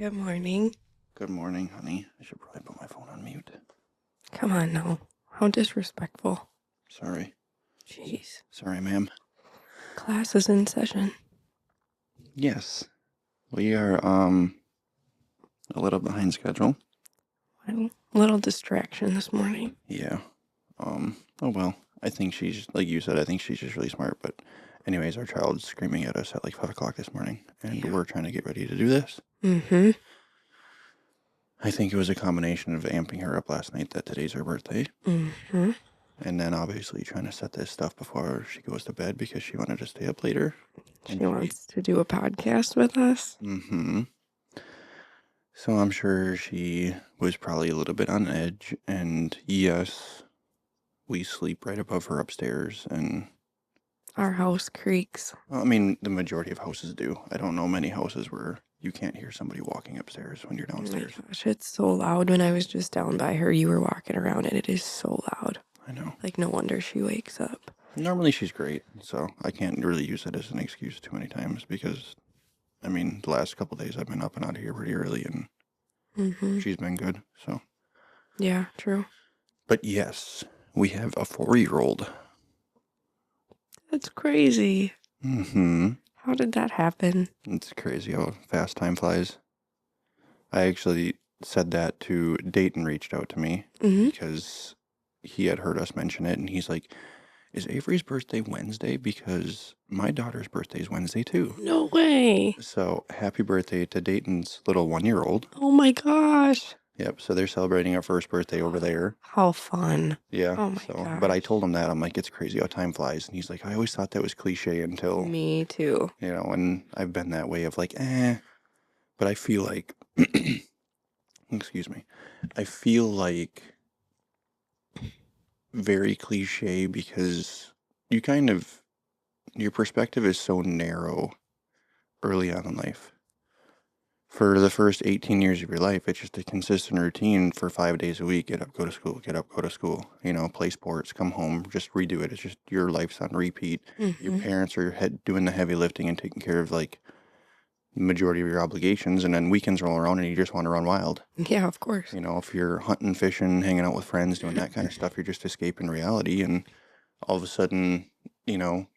Good morning. Good morning, honey. I should probably put my phone on mute. Come on now. How disrespectful. Sorry. Jeez. Sorry, ma'am. Class is in session. Yes. We are, a little behind schedule. A little distraction this morning. Yeah. Oh well. I think she's, like you said, I think she's just really smart. But anyways, our child's screaming at us at like 5 o'clock this morning. And Yeah. we're trying to get ready to do this. Mm-hmm. I think it was a combination of amping her up last night that today's her birthday. Mm-hmm. And then obviously trying to set this stuff before she goes to bed because she wanted to stay up later. She wants to do a podcast with us. Mm-hmm. So I'm sure she was probably a little bit on edge, and yes, we sleep right above her upstairs, and Our house creaks. I mean, the majority of houses do. I don't know many houses where you can't hear somebody walking upstairs when you're downstairs. Oh my gosh, it's so loud. When I was just down by her, you were walking around, and it is so loud. I know. Like, no wonder she wakes up. Normally she's great, so I can't really use it as an excuse too many times because, I mean, the last couple days I've been up and out of here pretty early, and she's been good, so. Yeah, true. But yes, we have a 4-year-old. That's crazy. Mm-hmm. How did that happen? It's crazy how fast time flies. I actually said that to Dayton reached out to me because he had heard us mention it, and he's like, is Avery's birthday Wednesday? Because my daughter's birthday is Wednesday too. No way. So happy birthday to Dayton's little 1-year-old. Oh my gosh. Yep, so they're celebrating our first birthday over there. How fun. Yeah. Oh my gosh. But I told him that. I'm like, it's crazy how time flies. And he's like, I always thought that was cliche until... Me too. You know, and I've been that way of like, But I feel like... Excuse me. I feel like... very cliche because you kind of... Your perspective is so narrow early on in life. For the first 18 years of your life, it's just a consistent routine for 5 days a week. Get up, go to school, get up, go to school. You know, play sports, come home, just redo it. It's just your life's on repeat. Your parents are doing the heavy lifting and taking care of, like, the majority of your obligations. And then weekends roll around and you just want to run wild. Yeah, of course. You know, if you're hunting, fishing, hanging out with friends, doing that kind of stuff, you're just escaping reality. And all of a sudden, you know,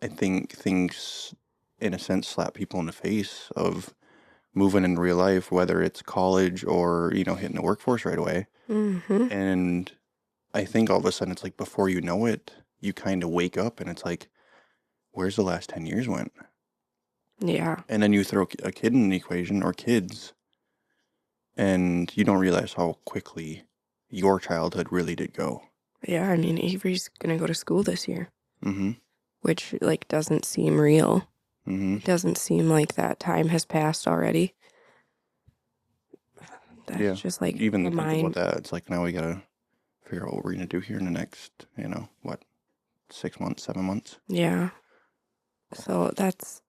I think things, in a sense, slap people in the face of... moving in real life, whether it's college or, you know, hitting the workforce right away. And I think all of a sudden it's like before you know it, you kind of wake up and it's like, where's the last 10 years went? Yeah. And then you throw a kid in the equation or kids and you don't realize how quickly your childhood really did go. Yeah, I mean, Avery's going to go to school this year. Which, like, doesn't seem real. It doesn't seem like that time has passed already. That's just like even the think mind. about that. It's like now we gotta figure out what we're gonna do here in the next, 6 months, 7 months. Yeah. So that's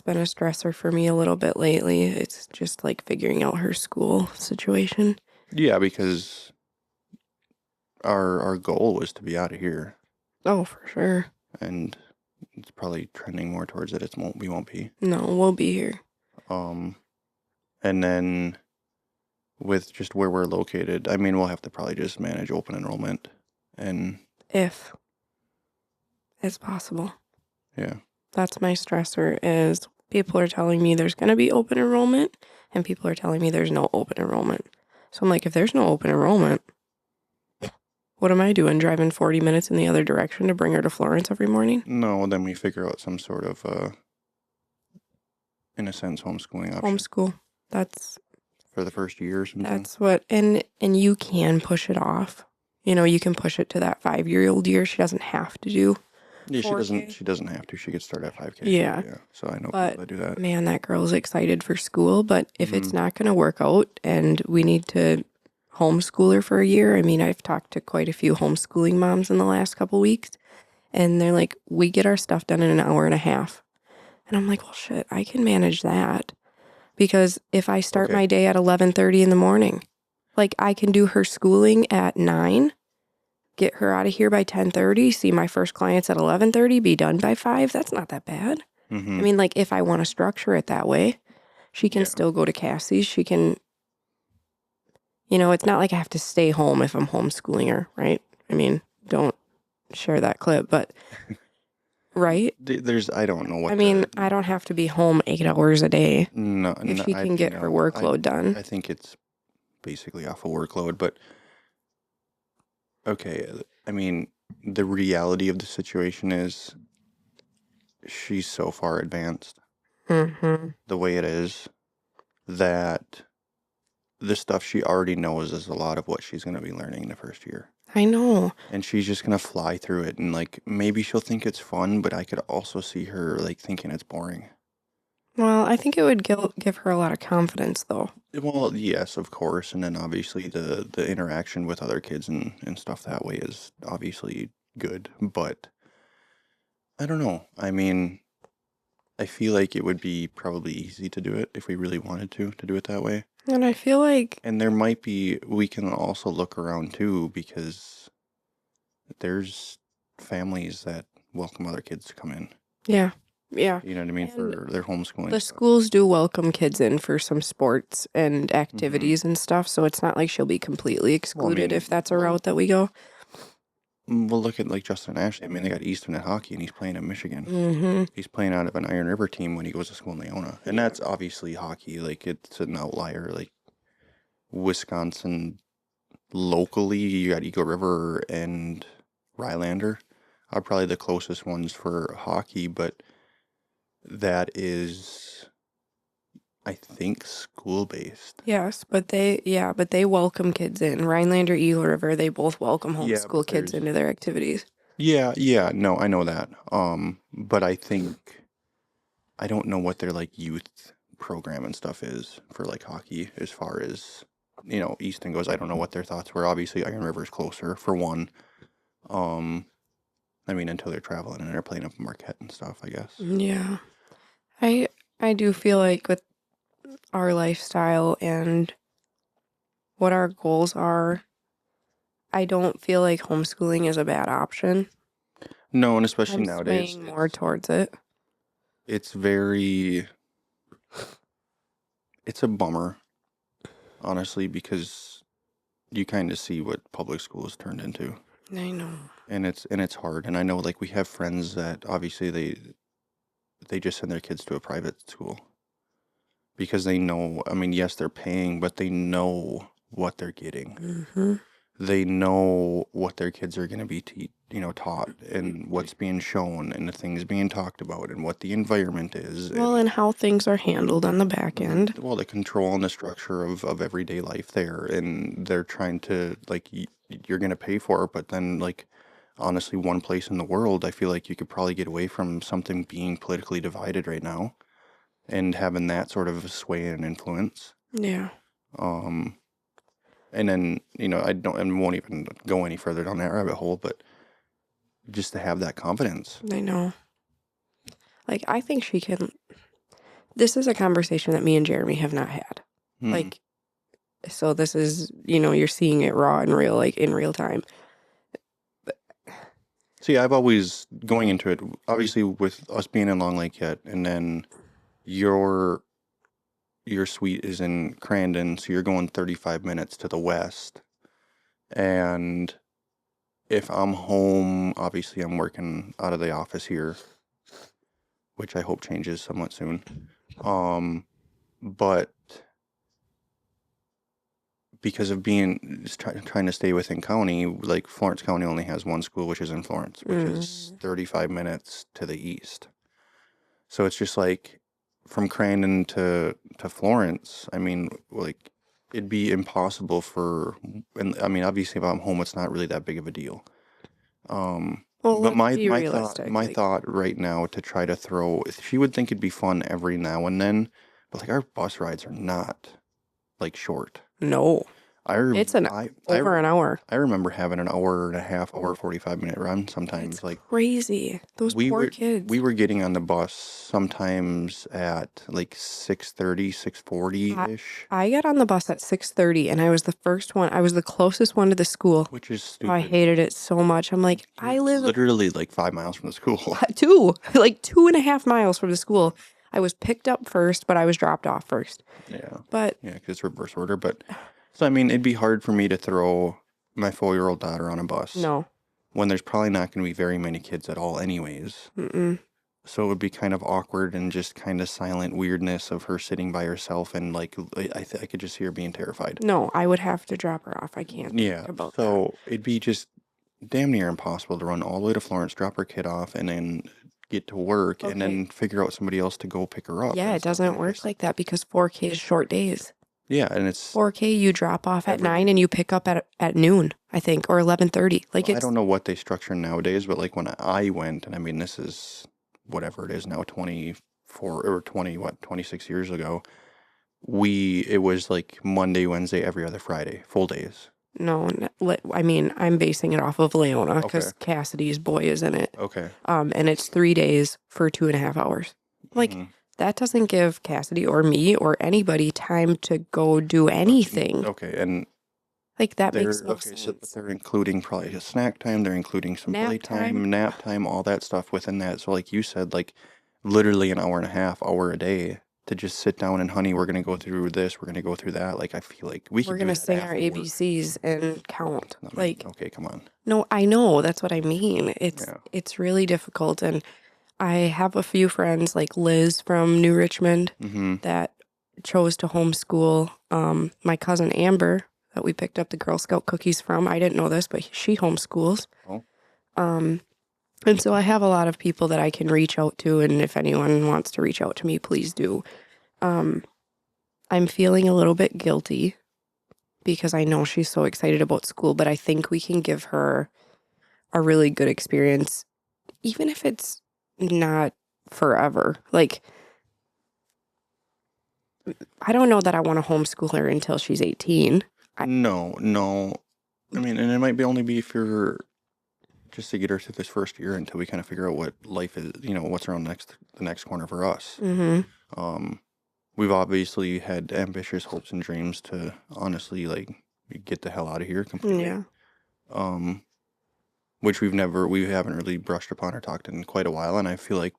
been a stressor for me a little bit lately. It's just like figuring out her school situation. Yeah, because our goal was to be out of here. Oh, for sure. And it's probably trending more towards it. We won't be. No, we'll be here. And then with just where we're located, I mean, we'll have to probably just manage open enrollment and... if it's possible. Yeah. That's my stressor is people are telling me there's going to be open enrollment and people are telling me there's no open enrollment. So I'm like, if there's no open enrollment, what am I doing? Driving 40 minutes in the other direction to bring her to Florence every morning? No, then we figure out some sort of, in a sense, homeschooling option. Homeschool. That's... for the first year or something. That's what... And you can push it off. You know, you can push it to that 5-year-old year. She doesn't have to do... Yeah, she doesn't have to. She could start at 5K. Yeah. So I know people that do that. Man, that girl's excited for school. But if it's not going to work out and we need to homeschool her for a year, I mean, I've talked to quite a few homeschooling moms in the last couple weeks. And they're like, we get our stuff done in an hour and a half. And I'm like, well, shit, I can manage that. Because if I start my day at 11:30 in the morning, like I can do her schooling at 9, get her out of here by 10:30, see my first clients at 11:30, be done by 5. That's not that bad. I mean, like if I want to structure it that way. She can Yeah. still go to Cassie's. She can, it's not like I have to stay home if I'm homeschooling her, right? I mean, don't share that clip, but right? I don't know what I mean, I don't have to be home 8 hours a day no, if no, she can get her workload done. I think it's basically off of workload, but okay, I mean, the reality of the situation is she's so far advanced Mm-hmm. the way it is that the stuff she already knows is a lot of what she's going to be learning in the first year. I know. And she's just going to fly through it. And like, maybe she'll think it's fun, but I could also see her like thinking it's boring. Well, I think it would give her a lot of confidence, though. Well, yes, of course. And then obviously the interaction with other kids and stuff that way is obviously good. But I don't know. I mean, I feel like it would be probably easy to do it if we really wanted to do it that way. And I feel like, And we can also look around too, because there's families that welcome other kids to come in. yeah. Yeah. You know what I mean? And For their homeschooling the stuff. schools do welcome kids in for some sports and activities and stuff, so it's not like she'll be completely excluded if that's a route that we go. Well, look at like Justin Ashley. I mean, they got Easton at hockey, and he's playing at Michigan. Mm-hmm. He's playing out of an Iron River team when he goes to school in Leona, and that's obviously hockey. Like it's an outlier. Like Wisconsin, locally, you got Eagle River and Rylander are probably the closest ones for hockey, but that is, I think, school based. Yes, but they welcome kids in. Rhinelander, Eagle River, they both welcome Yeah, homeschool kids into their activities. Yeah, no, I know that. But I think I don't know what their like youth program and stuff is for like hockey as far as Easton goes. I don't know what their thoughts were. Obviously, Iron River's closer for one. I mean, until they're traveling and they're playing up in Marquette and stuff, I guess. Yeah. I do feel like with our lifestyle and what our goals are, I don't feel like homeschooling is a bad option. No, and especially I'm nowadays, swaying more towards it. it's a bummer, honestly, because you kind of see what public school has turned into. I know. And it's hard. And I know like we have friends that obviously they just send their kids to a private school because they know, I mean, yes, they're paying, but they know what they're getting. Mm-hmm. They know what their kids are going to be taught and what's being shown and the things being talked about and what the environment is. Well, and how things are handled on the back end. Well, the control and the structure of everyday life there. And they're trying to, like, you're going to pay for it, but then, like, honestly, one place in the world, I feel like you could probably get away from something being politically divided right now and having that sort of sway and influence. Yeah. And then, I won't even go any further down that rabbit hole, but just to have that confidence. I know. Like, I think she can. This is a conversation that me and Jeremy have not had. Like, so this is, you're seeing it raw and real, like in real time. See, I've always, going into it, obviously with us being in Long Lake yet, and then your suite is in Crandon, so you're going 35 minutes to the west. And if I'm home, obviously I'm working out of the office here, which I hope changes somewhat soon. But because of trying to stay within county, like Florence County only has one school, which is in Florence, which is 35 minutes to the east. So it's just like from Crandon to Florence, I mean, like it'd be impossible and I mean, obviously if I'm home, it's not really that big of a deal. Well, but let's be realistic. My thought right now to try to she would think it'd be fun every now and then, but like our bus rides are not like short. No. It's over an hour. I remember having an hour and a half, 45-minute run sometimes. It's like crazy. Those poor kids. We were getting on the bus sometimes at like 6:30, 6:40-ish. I got on the bus at 6:30 and I was the first one. I was the closest one to the school. Which is stupid. I hated it so much. I'm like, I live literally like 5 miles from the school. like 2.5 miles from the school. I was picked up first, but I was dropped off first. Yeah. But Yeah, because it's reverse order. But so, I mean, it'd be hard for me to throw my 4-year-old daughter on a bus no. when there's probably not going to be very many kids at all, anyways. Mm-mm. So it would be kind of awkward and just kind of silent weirdness of her sitting by herself, and like I could just hear her being terrified. No, I would have to drop her off. I can't Yeah. think about that. So it'd be just damn near impossible to run all the way to Florence, drop her kid off, and then get to work, and Okay. then figure out somebody else to go pick her up. Yeah, and it stuff. doesn't work like that because 4K is short days. Yeah, and it's 4K, you drop off at every 9 day. and you pick up at noon, I think, or 11:30. Like I it's don't know what they structure nowadays, but like when I went, and I mean this is whatever it is now, 24 or 26 years ago. It was like Monday, Wednesday, every other Friday, full days. no. I mean, I'm basing it off of Leona Okay. because Cassidy's boy is in it. Okay. And it's 3 days for 2.5 hours. Like Mhm. that doesn't give Cassidy or me or anybody time to go do anything. Okay, and Like that they're makes no okay, so sense. they're including probably a snack time, they're including some Nap playtime, time. nap time, all that stuff within that. So like you said, like literally an hour and a half, hour a day to just sit down and honey, we're gonna go through this, we're gonna go through that. Like I feel like we We're could do gonna that sing our after work. ABCs and count. I mean, Like okay, come on. no, I know that's what I mean. Yeah. It's really difficult, and I have a few friends like Liz from New Richmond Mm-hmm. that chose to homeschool. My cousin Amber that we picked up the Girl Scout cookies from. I didn't know this, but she homeschools. Oh. And so I have a lot of people that I can reach out to, and if anyone wants to reach out to me, please do. I'm feeling a little bit guilty because I know she's so excited about school, but I think we can give her a really good experience, even if it's not forever. Like, I don't know that I want to homeschool her until she's 18. No. I mean, and it might be only be for just to get her through this first year until we kind of figure out what life is, what's around the next corner for us. Mm-hmm. We've obviously had ambitious hopes and dreams to honestly like get the hell out of here completely. Yeah. Which we haven't really brushed upon or talked in quite a while, and I feel like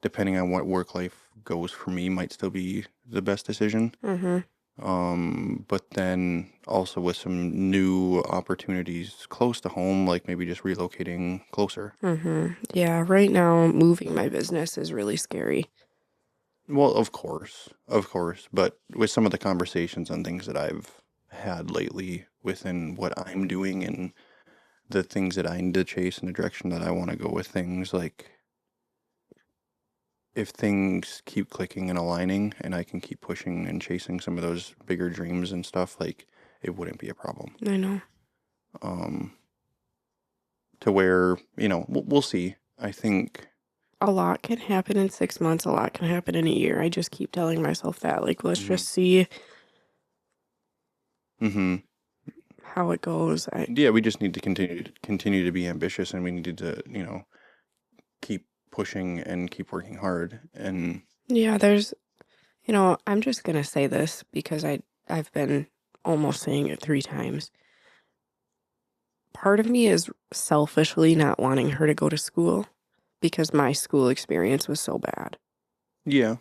depending on what work life goes for me, might still be the best decision. Mm-hmm. But then also with some new opportunities close to home, like maybe just relocating closer. Mm-hmm. Yeah, right now moving my business is really scary. Well, of course, but with some of the conversations and things that I've had lately within what I'm doing and the things that I need to chase and the direction that I want to go with things, like if things keep clicking and aligning and I can keep pushing and chasing some of those bigger dreams and stuff, like it wouldn't be a problem. I know. To where, we'll see. I think A lot can happen in 6 months. A lot can happen in a year. I just keep telling myself that. Like, let's Mhm. just see Mm-hmm. how it goes. Yeah, we just need to continue to be ambitious, and we need to, keep pushing and keep working hard. And Yeah, I'm just gonna say this because I've been almost saying it 3 times. Part of me is selfishly not wanting her to go to school because my school experience was so bad. yeah,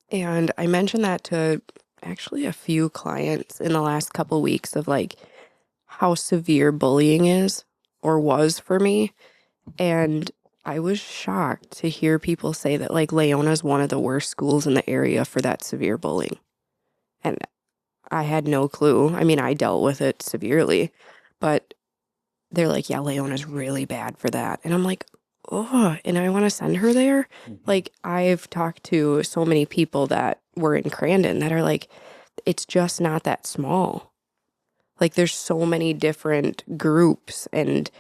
And I mentioned that to actually a few clients in the last couple weeks of like how severe bullying is or was for me. And I was shocked to hear people say that like Leona's one of the worst schools in the area for that severe bullying. And I had no clue. I mean, I dealt with it severely, but they're like, yeah, Leona's really bad for that. And I'm like, oh, and I want to send her there. Like, I've talked to so many people that were in Crandon that are like, it's just not that small. Like, there's so many different groups and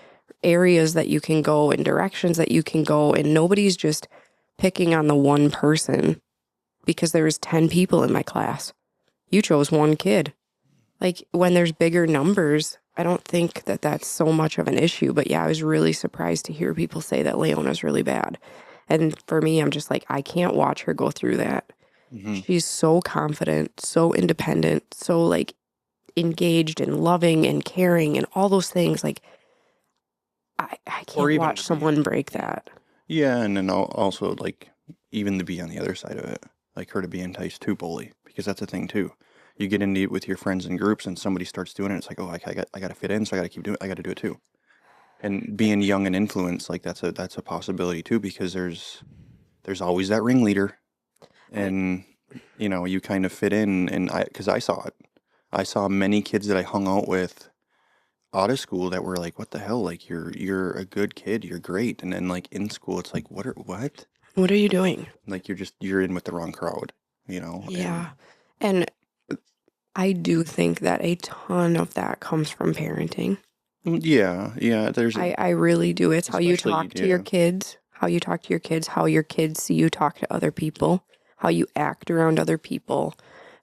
areas that you can go and directions that you can go, and nobody's just picking on the one person because there was 10 people in my class. You chose one kid. Like, when there's bigger numbers, I don't think that that's so much of an issue. But yeah, I was really surprised to hear people say that Leona's really bad. And for me, I'm just like, I can't watch her go through that. Mm-hmm. She's so confident, so independent, so like engaged and loving and caring and all those things. Like, I Or can't even watch to be- someone break that. Yeah, and then also like even to be on the other side of it, like her to be enticed to bully, because that's a thing too. You get into it with your friends and groups, and somebody starts doing it. It's like, oh, I got to fit in, so I got to keep doing. I got to do it too. And being young and influenced, like that's a possibility too, because there's always that ringleader, I, and you kind of fit in. And because I saw it, I saw many kids that I hung out with out of school that were like, what the hell? Like you're a good kid, you're great, and then like in school, it's like, what? what are you doing? Like you're in with the wrong crowd, Yeah. and And I do think that a ton of that comes from parenting. yeah, there's I really do. It's how you especially talk to your kids, how you talk to your kids, how your kids see you talk to other people, how you act around other people,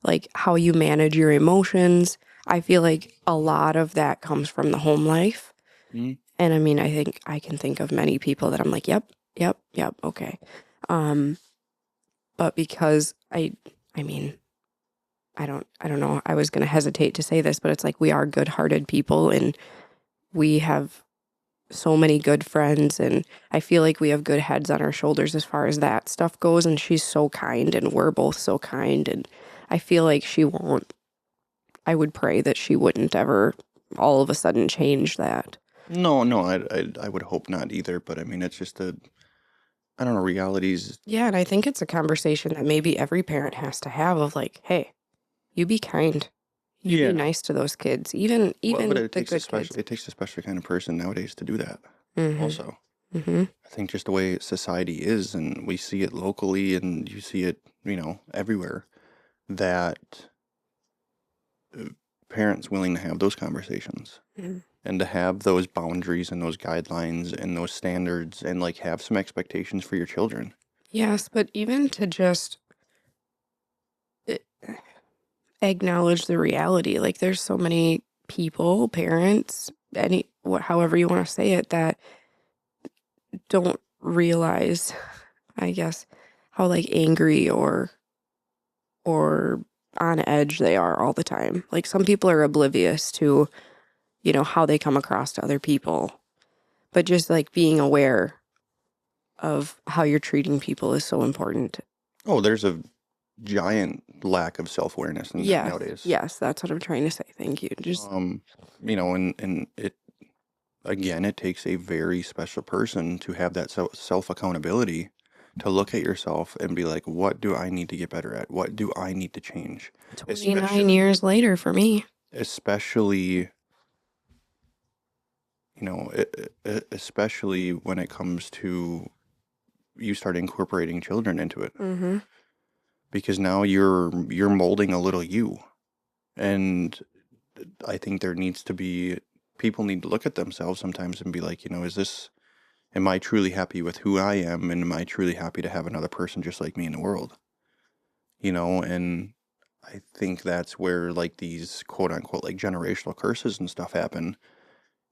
like how you manage your emotions. I feel like a lot of that comes from the home life. mm, And I mean, I think I can think of many people that I'm like, yep, yep, yep, okay. Um, but because I mean, I don't know. I was going to hesitate to say this, but it's like we are good-hearted people and we have so many good friends and I feel like we have good heads on our shoulders as far as that stuff goes and she's so kind and we're both so kind and I feel like she won't I would pray that she wouldn't ever all of a sudden change that. no, I would hope not either. But I mean, it's just I don't know, realities. Yeah, and I think it's a conversation that maybe every parent has to have of like, hey, you be kind. You be Yeah. nice to those kids, even Well, but even the good kids. it takes a special kind of person nowadays to do that. Mhm. Also, Mhm. I think just the way society is, and we see it locally, and you see it, everywhere, that parents willing to have those conversations Mhm. and to have those boundaries and those guidelines and those standards and like have some expectations for your children. Yes, but even to just eh, acknowledge the reality. Like there's so many people, parents, however you want to say it, that don't realize, I guess, how like angry or on edge they are all the time. Like some people are oblivious to, how they come across to other people. But just like being aware of how you're treating people is so important. Oh, there's a giant lack of self-awareness Yes, nowadays. yes, that's what I'm trying to say. Thank you. Just Um, and it again, it takes a very special person to have that self-accountability to look at yourself and be like, what do I need to get better at? What do I need to change? 29 Especially, years later for me. especially, especially when it comes to you start incorporating children into it, Mm-hmm. because now you're molding a little you. And I think there needs to be people need to look at themselves sometimes and be like, am I truly happy with who I am? And am I truly happy to have another person just like me in the world? And I think that's where like these quote unquote like generational curses and stuff happen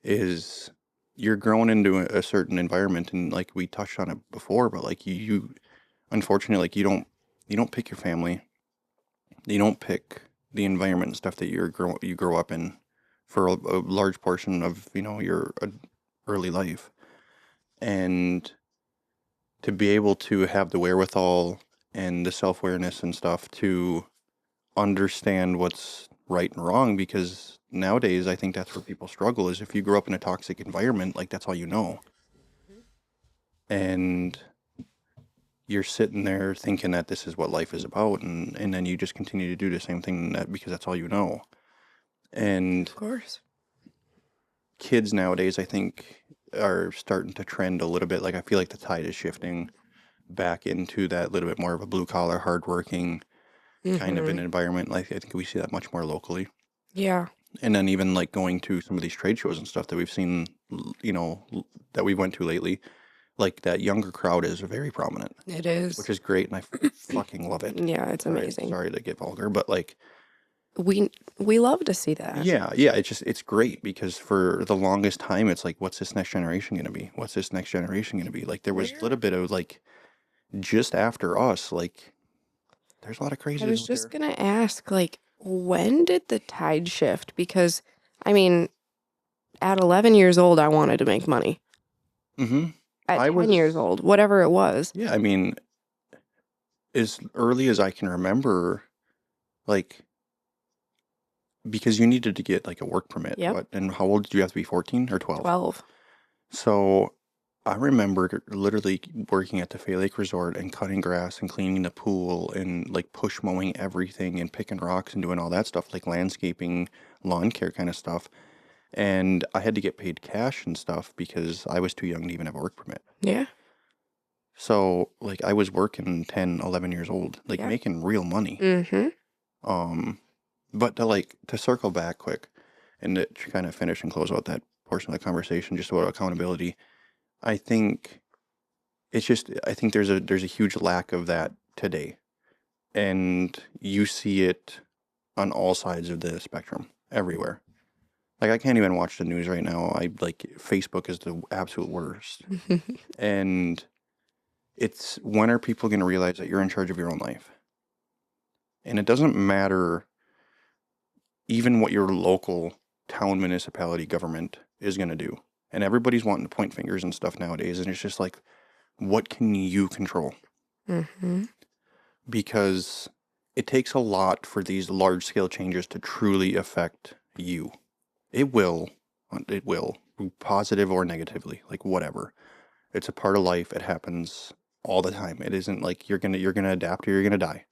is you're growing into a certain environment. And like we touched on it before, but like you unfortunately, like you don't pick your family. You don't pick the environment and stuff that you grow up in for a large portion of, your early life. And to be able to have the wherewithal and the self-awareness and stuff to understand what's right and wrong, because nowadays I think that's where people struggle is if you grow up in a toxic environment, like that's all you know. And you're sitting there thinking that this is what life is about, and then you just continue to do the same thing because that's all you know. And Of course. kids nowadays, I think, are starting to trend a little bit. Like I feel like the tide is shifting back into that little bit more of a blue collar, hardworking kind of Mm-hmm. an environment. Like I think we see that much more locally. Yeah, And then even like going to some of these trade shows and stuff that we've seen, that we went to lately, like that younger crowd is very prominent, it which is. is great, and I fucking love it. Yeah, it's amazing. Sorry to get vulgar, but like, We love to see that. yeah, it's great because for the longest time, it's like, what's this next generation gonna be? What's this next generation gonna be? Like there was a Where little bit of like just after us, like there's a lot of I crazies was out just there. gonna ask, like, when did the tide shift? Because, I mean, at 11 years old, I wanted to make money. Mm-hmm. At I 10 years was, old, whatever it was. yeah, I mean, as early as I can remember, like, because you needed to get like a work permit. Yep. What? And how old did you have to be? 14 or 12? 12. So I remember literally working at the Fay Lake Resort and cutting grass and cleaning the pool and like push mowing everything and picking rocks and doing all that stuff, like landscaping, lawn care kind of stuff. And I had to get paid cash and stuff because I was too young to even have a work permit. Yeah. So like I was working 10, 11 years old, like Yeah. making real money. Mm-hmm. But to circle back quick and to kind of finish and close out that portion of the conversation just about accountability, I think I think there's a huge lack of that today. And you see it on all sides of the spectrum, everywhere. Like I can't even watch the news right now. Facebook is the absolute worst. And it's when are people going to realize that you're in charge of your own life? And it doesn't matter even what your local town municipality government is going to do. And everybody's wanting to point fingers and stuff nowadays. And it's just like, what can you control? Mm-hmm. Because it takes a lot for these large scale changes to truly affect you. It will, positive or negatively, like whatever. It's a part of life. It happens all the time. It isn't like you're gonna adapt or you're gonna die.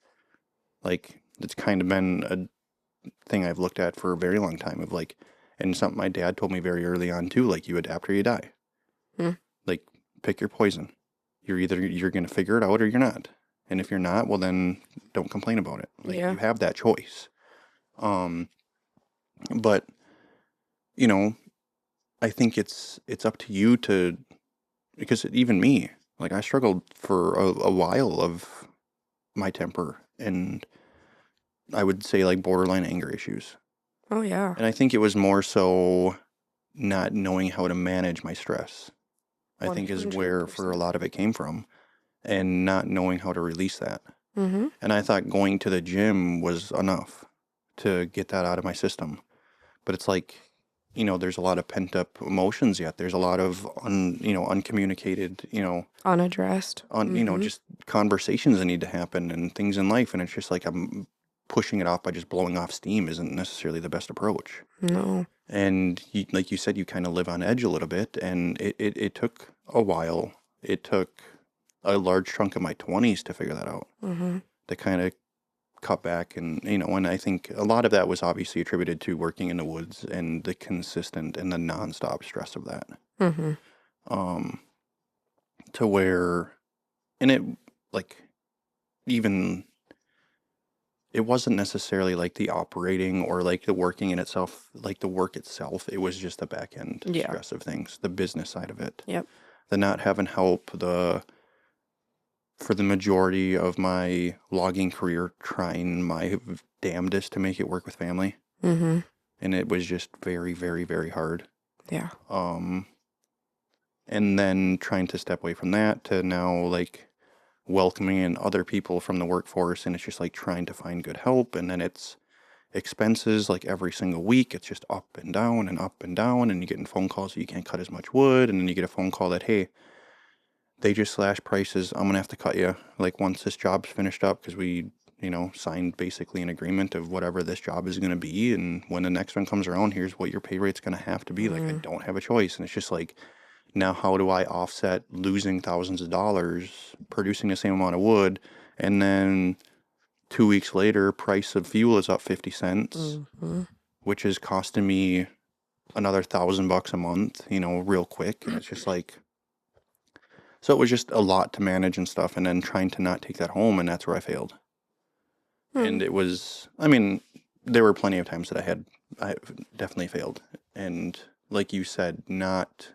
Like it's kind of been a thing I've looked at for a very long time of like, and something my dad told me very early on too, like you adapt or you die. Mm. Like pick your poison. You're gonna figure it out or you're not. And if you're not, well then don't complain about it. Like Yeah. you have that choice. But you know, I think it's up to you to, because even me, like I struggled for a while of my temper and I would say like borderline anger issues. Oh, yeah. And I think it was more so not knowing how to manage my stress, I think is where for a 100%. lot of it came from, and not knowing how to release that. Mm-hmm. And I thought going to the gym was enough to get that out of my system. But it's like, there's a lot of pent up emotions yet. There's a lot of uncommunicated, Unaddressed. Mm-hmm. just conversations that need to happen and things in life. And it's just like I'm pushing it off by just blowing off steam isn't necessarily the best approach. No. And like you said, you kind of live on edge a little bit. And it took a while. It took a large chunk of my 20s to figure that out, Mm-hmm. to kind of cut back. And I think a lot of that was obviously attributed to working in the woods and the consistent and the nonstop stress of that. Mm-hmm. Um, to where, and it, like, even, it wasn't necessarily like the operating or like the working in itself, like the work itself. It was just the back end Yeah. stress of things, the business side of it. Yep. The not having help, for the majority of my logging career, trying my damnedest to make it work with family. Mm-hmm. And it was just very, very, very hard. Yeah. And then trying to step away from that to now like welcoming in other people from the workforce, and it's just like trying to find good help, and then it's expenses like every single week. It's just up and down and up and down, and you're getting phone calls that you can't cut as much wood, and then you get a phone call that, hey, they just slashed prices. I'm gonna have to cut you like once this job's finished up, because we signed basically an agreement of whatever this job is gonna be, and when the next one comes around, here's what your pay rate's gonna have to be. Like I don't have a choice. And it's just like, now how do I offset losing thousands of dollars producing the same amount of wood, and then 2 weeks later price of fuel is up 50 cents, Mm-hmm. which is costing me another $1,000 a month, real quick. And it's just like, so it was just a lot to manage and stuff, and then trying to not take that home, and that's where I failed. And it was, I mean, there were plenty of times that I definitely failed. And like you said, not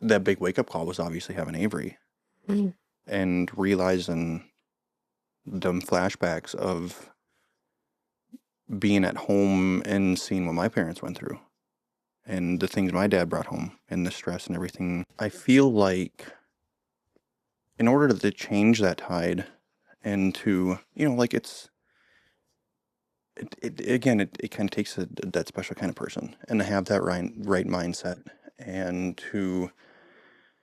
that big wake up call was obviously having Avery Mm-hmm. and realizing them flashbacks of being at home and seeing what my parents went through and the things my dad brought home and the stress and everything. I feel like in order to change that tide and to, like it kind of takes that special kind of person, and to have that right mindset, and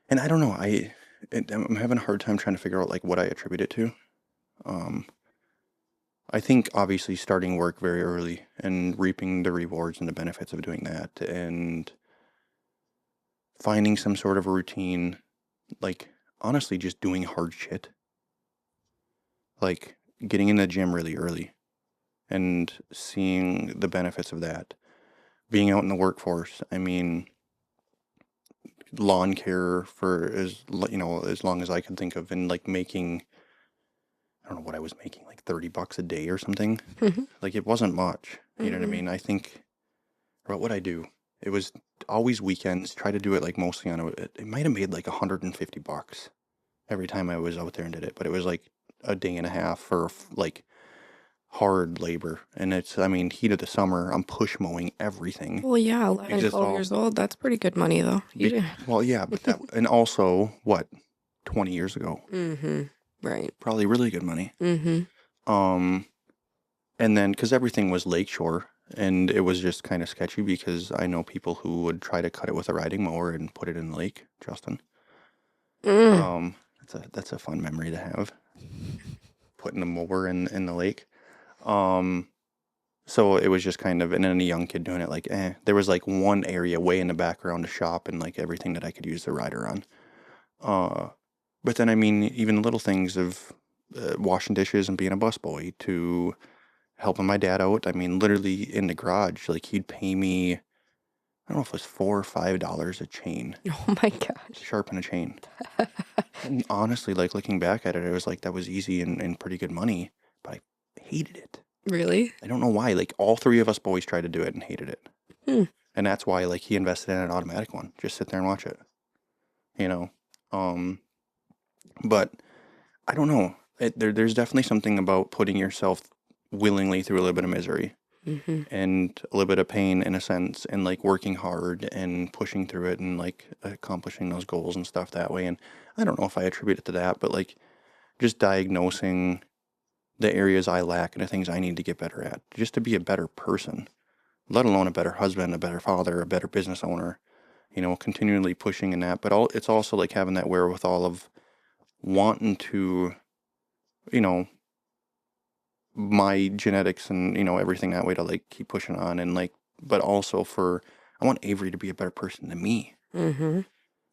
I don't know, I'm having a hard time trying to figure out like what I attribute it to. Um, I think obviously starting work very early and reaping the rewards and the benefits of doing that, and finding some sort of a routine, like honestly just doing hard shit, like getting in the gym really early and seeing the benefits of that. Being out in the workforce, I mean, lawn care for as long as I could think of, and like making, I don't know what I was making, like $30 a day or something. Like it wasn't much. You know what I Mm-mm. mean? I think, what would I do? It was always weekends. Try to do it like mostly on it might have made like $150 every time I was out there and did it, but it was like a day and a half for like hard labor. And it's, I mean, heat of the summer, I'm push mowing everything Well, yeah, because 11, it's 12 all, years old. That's pretty good money, though. well, yeah, but that, and also what, 20 years ago, Mm-hmm. Right. probably really good money. Mm-hmm. Um, and then, because everything was lakeshore, and it was just kind of sketchy because I know people who would try to cut it with a riding mower and put it in the lake, Justin. Mm. That's a fun memory to have, putting a mower in the lake. Um, so it was just kind of, and then a young kid doing it, like, there was like one area way in the background to shop and like everything that I could use the rider on. Uh, but then I mean, even little things of washing dishes and being a busboy to helping my dad out. I mean, literally in the garage, like he'd pay me, I don't know if it was $4 or $5 a chain Oh my to gosh. sharpen a chain. And honestly, like looking back at it, it was like that was easy and pretty good money, but I hated it. Really? I don't know why. Like all three of us boys tried to do it and hated it. Hmm. And that's why like he invested in an automatic one. Just sit there and watch it. You know? Um, but I don't know. There's definitely something about putting yourself willingly through a little bit of misery Mm-hmm. and a little bit of pain in a sense, and like working hard and pushing through it and like accomplishing those goals and stuff that way. And I don't know if I attribute it to that, but like just diagnosing the areas I lack and the things I need to get better at just to be a better person, let alone a better husband, a better father, a better business owner, continually pushing in that. But it's also like having that wherewithal of wanting to, you know, my genetics and, everything that way to like keep pushing on and like, but also I want Avery to be a better person than me. Mm-hmm.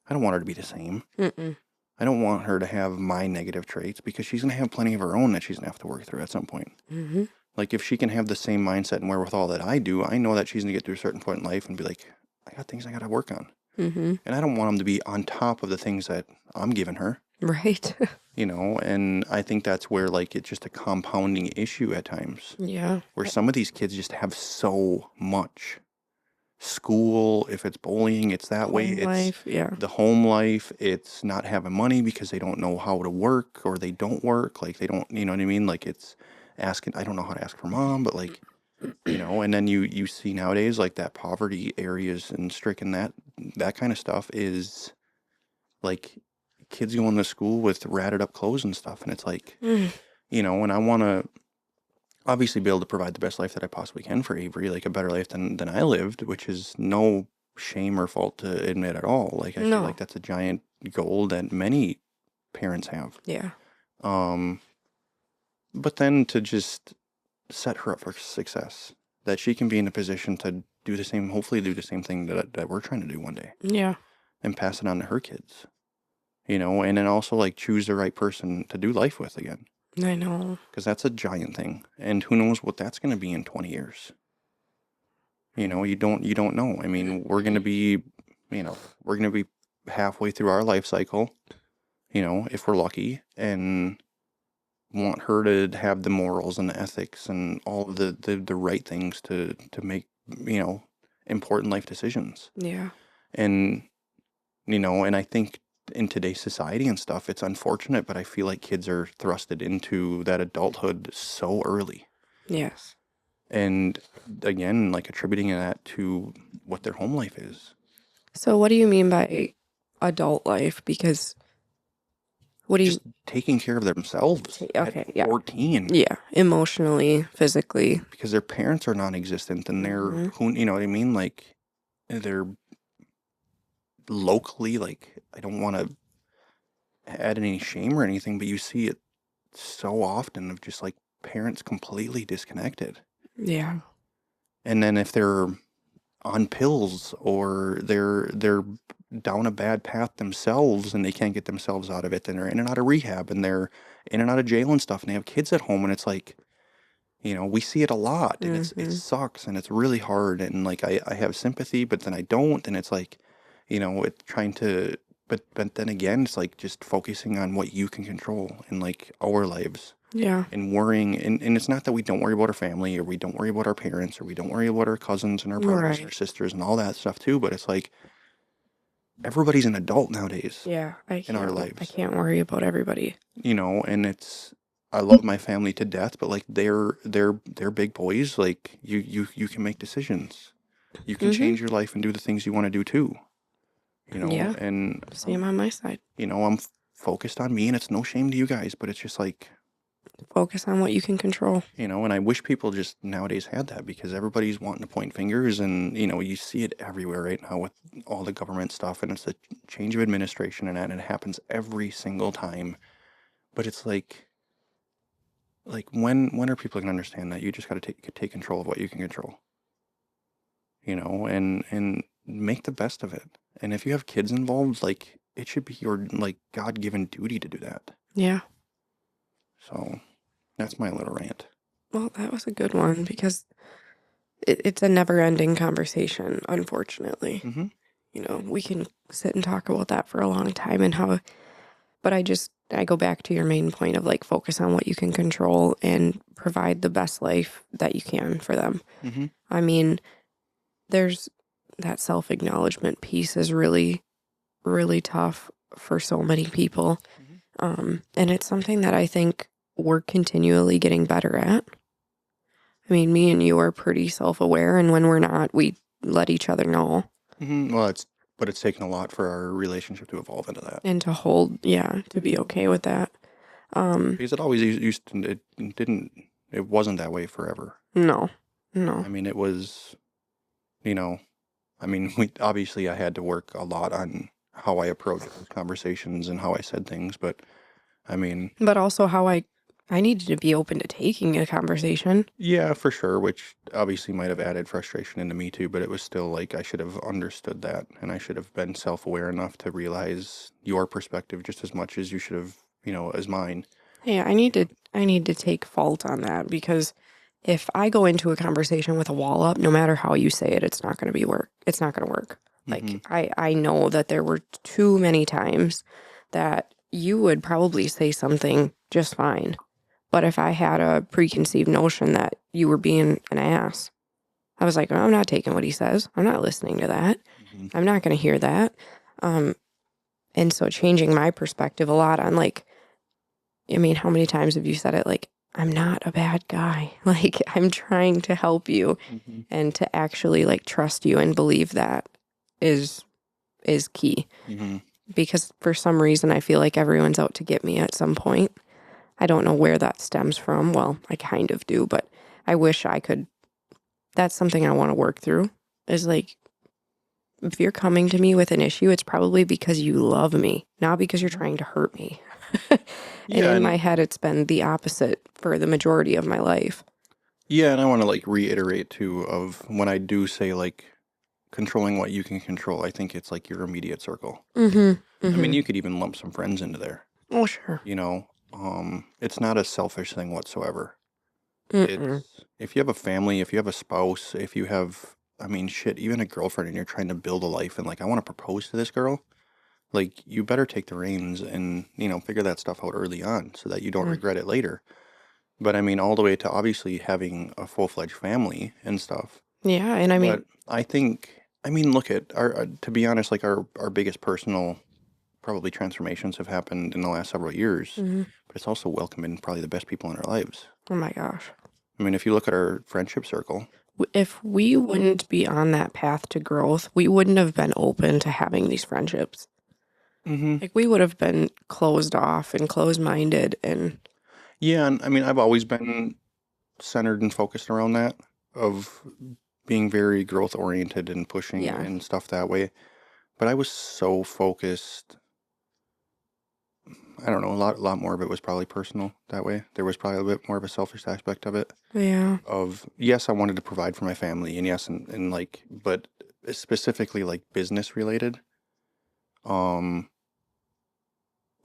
I don't want her to be the same. Mm-mm. I don't want her to have my negative traits because she's going to have plenty of her own that she's going to have to work through at some point. Mm-hmm. Like if she can have the same mindset and wherewithal that I do, I know that she's going to get to a certain point in life and be like, I got things I got to work on. Mm-hmm. And I don't want them to be on top of the things that I'm giving her, Right. and I think that's where like it's just a compounding issue at times Yeah. where some of these kids just have so much school. If it's bullying, it's that way. Home It's life. Yeah. the home life. It's not having money because they don't know how to work or they don't work. Like they don't, you know what I mean? Like it's asking, I don't know how to ask for mom, but like, and then you see nowadays like that poverty areas and stricken that kind of stuff is like kids going to school with ratted up clothes and stuff. And it's like, Mm. and I want to obviously be able to provide the best life that I possibly can for Avery, like a better life than I lived, which is no shame or fault to admit at all. Like I feel No. like that's a giant goal that many parents have. Yeah. Um, but then to just set her up for success, that she can be in a position to do the same, hopefully do the same thing that we're trying to do one day Yeah. and pass it on to her kids, and then also like choose the right person to do life with again. I know. Because that's a giant thing. And who knows what that's going to be in 20 years. You don't know. I mean, we're going to be, we're going to be halfway through our life cycle, if we're lucky, and want her to have the morals and the ethics and all of the right things to make, important life decisions. Yeah. And, and I think in today's society and stuff, it's unfortunate, but I feel like kids are thrusted into that adulthood so early. Yes. And again, like attributing that to what their home life is. So what do you mean by adult life? Because what do you... Just taking care of themselves Okay, at yeah. 14. Yeah. Emotionally, physically. Because their parents are non-existent and they're, Mhm. you know what I mean? Like, they're locally, like, I don't want to add any shame or anything, but you see it so often of just like parents completely disconnected. Yeah. And then if they're on pills or they're down a bad path themselves and they can't get themselves out of it, then they're in and out of rehab and they're in and out of jail and stuff, and they have kids at home, and it's like, we see it a lot, and it Mm-hmm. sucks, and it's really hard, and like I have sympathy, but then I don't, and it's like, it's trying to, but then again, it's like just focusing on what you can control in like our lives, Yeah. and worrying, and it's not that we don't worry about our family, or we don't worry about our parents, or we don't worry about our cousins and our brothers and our Right. sisters and all that stuff too, but it's like everybody's an adult nowadays Yeah. in our I lives, can't worry about everybody. and I love my family to death, but like they're big boys. Like you can make decisions. You can Mm-hmm. change your life and do the things you want to do too. Yeah. And Same on my side. I'm focused on me, and it's no shame to you guys, but it's just like, Focus on what you can control. and I wish people just nowadays had that, because everybody's wanting to point fingers, and you see it everywhere right now with all the government stuff, and it's a change of administration and that, and it happens every single time. But it's like when are people gonna understand that you just got to take control of what you can control, and make the best of it. And if you have kids involved, like it should be your like God-given duty to do that. Yeah. So that's my little rant. Well, that was a good one because it's a never ending conversation, unfortunately. Mm-hmm. We can sit and talk about that for a long time and but I go back to your main point of like focus on what you can control and provide the best life that you can for them. Mm-hmm. I mean, there's that self acknowledgement piece is really, really tough for so many people. Mm-hmm. And it's something that I think we're continually getting better at. I mean, me and you are pretty self aware, and when we're not, we let each other know. Mm-hmm. Well, it's taken a lot for our relationship to evolve into that, And to hold, yeah, to be okay with that. because it always used to, it wasn't that way forever. No, no. I mean, it was, you know, we obviously I had to work a lot on how I approached those conversations and how I said things, but I mean, But also how I needed to be open to taking a conversation. yeah, for sure, which obviously might have added frustration into me too, but it was still like I should have understood that, and I should have been self-aware enough to realize your perspective just as much as you should have, as mine. Hey, I need to take fault on that because if I go into a conversation with a wall up, no matter how you say it, it's not going to be work. It's not going to work. Mm-hmm. Like I know that there were too many times that you would probably say something just fine. But if I had a preconceived notion that you were being an ass, I was like, "Oh, I'm not taking what he says. I'm not listening to that. Mm-hmm. I'm not going to hear that." Um, and so changing my perspective a lot on like, I mean, how many times have you said it? Like, I'm not a bad guy. Like, I'm trying to help you Mm-hmm. and to actually like trust you and believe that is is key. Mm-hmm. Because for some reason I feel like everyone's out to get me at some point. I don't know where that stems from. Well, I kind of do, but I wish I could. That's something I want to work through. Is like, if you're coming to me with an issue, it's probably because you love me, not because you're trying to hurt me. And Yeah, in and my head, it's been the opposite for the majority of my life. I want to like reiterate too of when I do say like controlling what you can control, I think it's like your immediate circle. Mm-hmm. I mean, Mm-hmm. you could even lump some friends into there. Oh, sure. It's not a selfish thing whatsoever. Mm-mm. It's if you have a family, if you have a spouse, if you have, shit, even a girlfriend, and you're trying to build a life, and like I want to propose to this girl, like you better take the reins and figure that stuff out early on so that you don't Mm. regret it later. But all the way to obviously having a full-fledged family and stuff. Yeah, and I mean, But I think, look at to be honest, like our biggest personal probably transformations have happened in the last several years, mhm. but it's also welcoming probably the best people in our lives. Oh my gosh. If you look at our friendship circle, If we wouldn't be on that path to growth, we wouldn't have been open to having these friendships. hmm Like we would have been closed off and closed minded and yeah, and I've always been centered and focused around that of being very growth oriented and pushing yeah. and stuff that way. But I was so focused I don't know, a lot more of it was probably personal that way. There was probably a bit more of a selfish aspect of it. Yeah. Of, yes, I wanted to provide for my family, and yes, and like, but specifically like business related, um,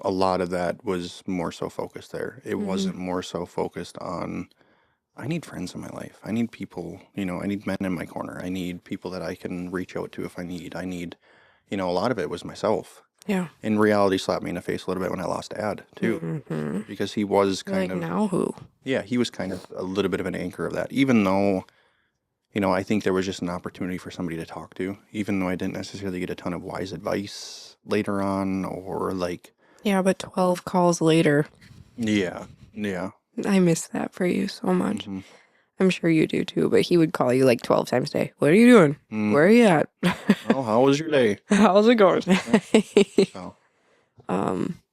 a lot of that was more so focused there. It Hmm. wasn't more so focused on, I need friends in my life. I need people, you know, I need men in my corner. I need people that I can reach out to if I need, you know, a lot of it was myself. Yeah. And reality slapped me in the face a little bit when I lost Dad, too, Hmm. because he was You're kind like, of, now who? yeah, he was kind of a little bit of an anchor of that, even though, you know, I think there was just an opportunity for somebody to talk to, even though I didn't necessarily get a ton of wise advice later on, or like, Yeah, but 12 calls later. yeah, yeah. I miss that for you so much. Mm-hmm. I'm sure you do too, but he would call you like 12 times a day. What are you doing? Where are Mm-hmm. you at? Oh, how was your day? How's it going? Yeah. So,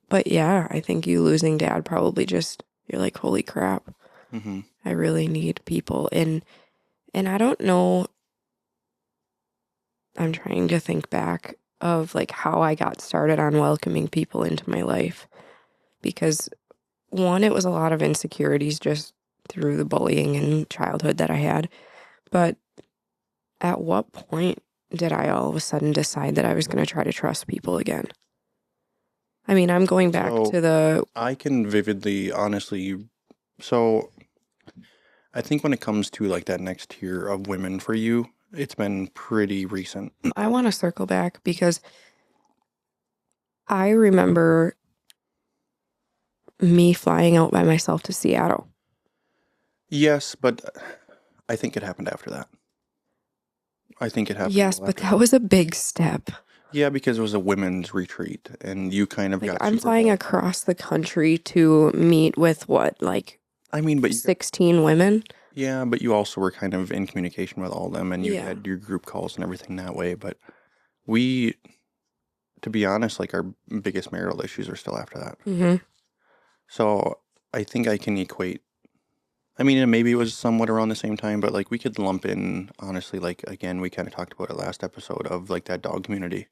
But yeah, I think you losing dad probably just, you're like, holy crap, mm-hmm. I really need people. And I don't know, I'm trying to think back of like how I got started on welcoming people into my life because one, it was a lot of insecurities just through the bullying in childhood that I had. But at what point did I all of a sudden decide that I was going to try to trust people again? I mean, I'm going back So to the, I can vividly, honestly, so I think when it comes to like that next tier of women for you, it's been pretty recent. I want to circle back because I remember me flying out by myself to Seattle. Yes, but I think it happened after that. I think it happened Yes, well but after that that. was a big step. Yeah, because it was a women's retreat and you kind of Like, got I'm super flying vulnerable. across the country to meet with what, like I mean, but you, 16 women? yeah, but you also were kind of in communication with all of them and you Yeah. had your group calls and everything that way. But we, to be honest, like our biggest marital issues are still after that. Mm-hmm. So I think I can equate. I mean, and maybe it was somewhat around the same time, but like we could lump in, honestly, like again, we kind of talked about it last episode of like that dog community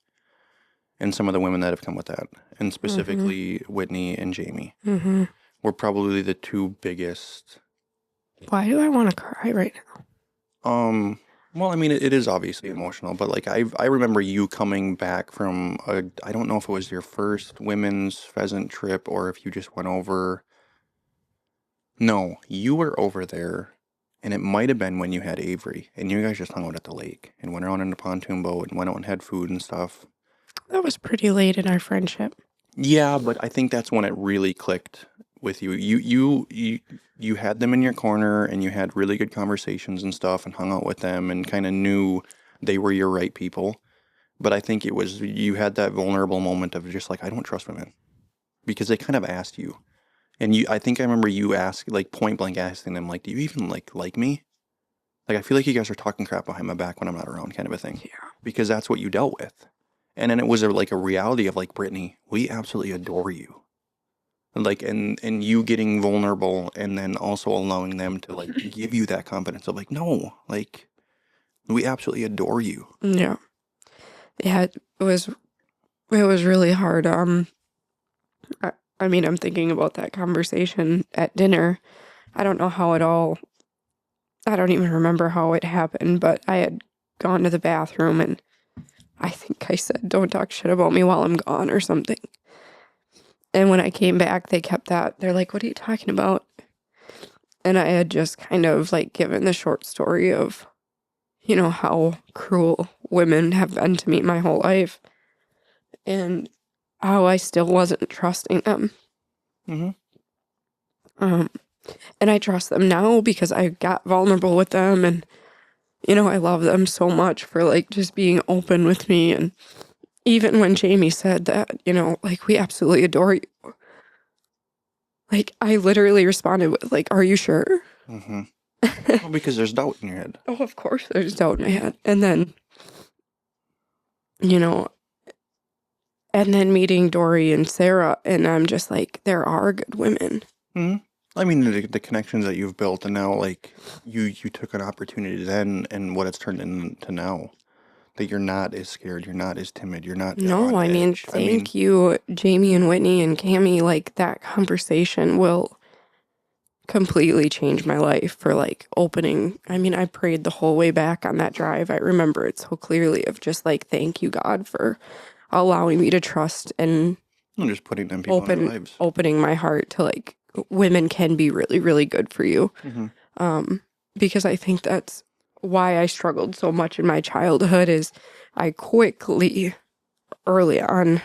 and some of the women that have come with that, and Mm-hmm. specifically Whitney and Jamie Mm-hmm. were probably the two biggest. Why do I want to cry right now? Well, I mean, it is obviously emotional, but like I remember you coming back from a, I don't know if it was your first women's pheasant trip or if you just went over. No, you were over there, and it might have been when you had Avery, and you guys just hung out at the lake and went around in the pontoon boat and went out and had food and stuff. That was pretty late in our friendship. Yeah, but I think that's when it really clicked with you. You had them in your corner, and you had really good conversations and stuff, and hung out with them, and kind of knew they were your right people. But I think it was you had that vulnerable moment of just like I don't trust women because they kind of asked you. And I think I remember you ask, like point blank asking them, like, do you even like me? Like, I feel like you guys are talking crap behind my back when I'm not around, kind of a thing, Yeah. because that's what you dealt with. And then it was like a reality of like, Brittany, we absolutely adore you. Like, and you getting vulnerable and then also allowing them to like give you that confidence of like, no, like, we absolutely adore you. Yeah. Yeah, it was really hard. I, I mean, I'm thinking about that conversation at dinner. I don't even remember how it happened, but I had gone to the bathroom and I think I said, don't talk shit about me while I'm gone or something. And when I came back, they kept that. They're like, what are you talking about? And I had just kind of like given the short story of, how cruel women have been to me my whole life and how I still wasn't trusting them. Mm-hmm. Um, and I trust them now because I got vulnerable with them and, I love them so much for like just being open with me. And even when Jamie said that, like, we absolutely adore you. Like, I literally responded with, like, are you sure? Mm-hmm. Well, because there's doubt in your head. Oh, of course there's doubt in my head. And then, you know, meeting Dori and Sarah, and I'm just like, there are good women. Mm-hmm. I mean, the connections that you've built, and now like you took an opportunity then, and what it's turned into now. that you're not as scared, you're not as timid, you're not No, on I mean, edge. thank you, Jamie and Whitney and Cammie. Like, that conversation will completely change my life for like opening. I mean, I prayed the whole way back on that drive. I remember it so clearly of just like, thank you, God, for allowing me to trust and just putting them people in our lives. opening my heart to like women can be really, really good for you. Because I think that's why I struggled so much in my childhood is I quickly, early on,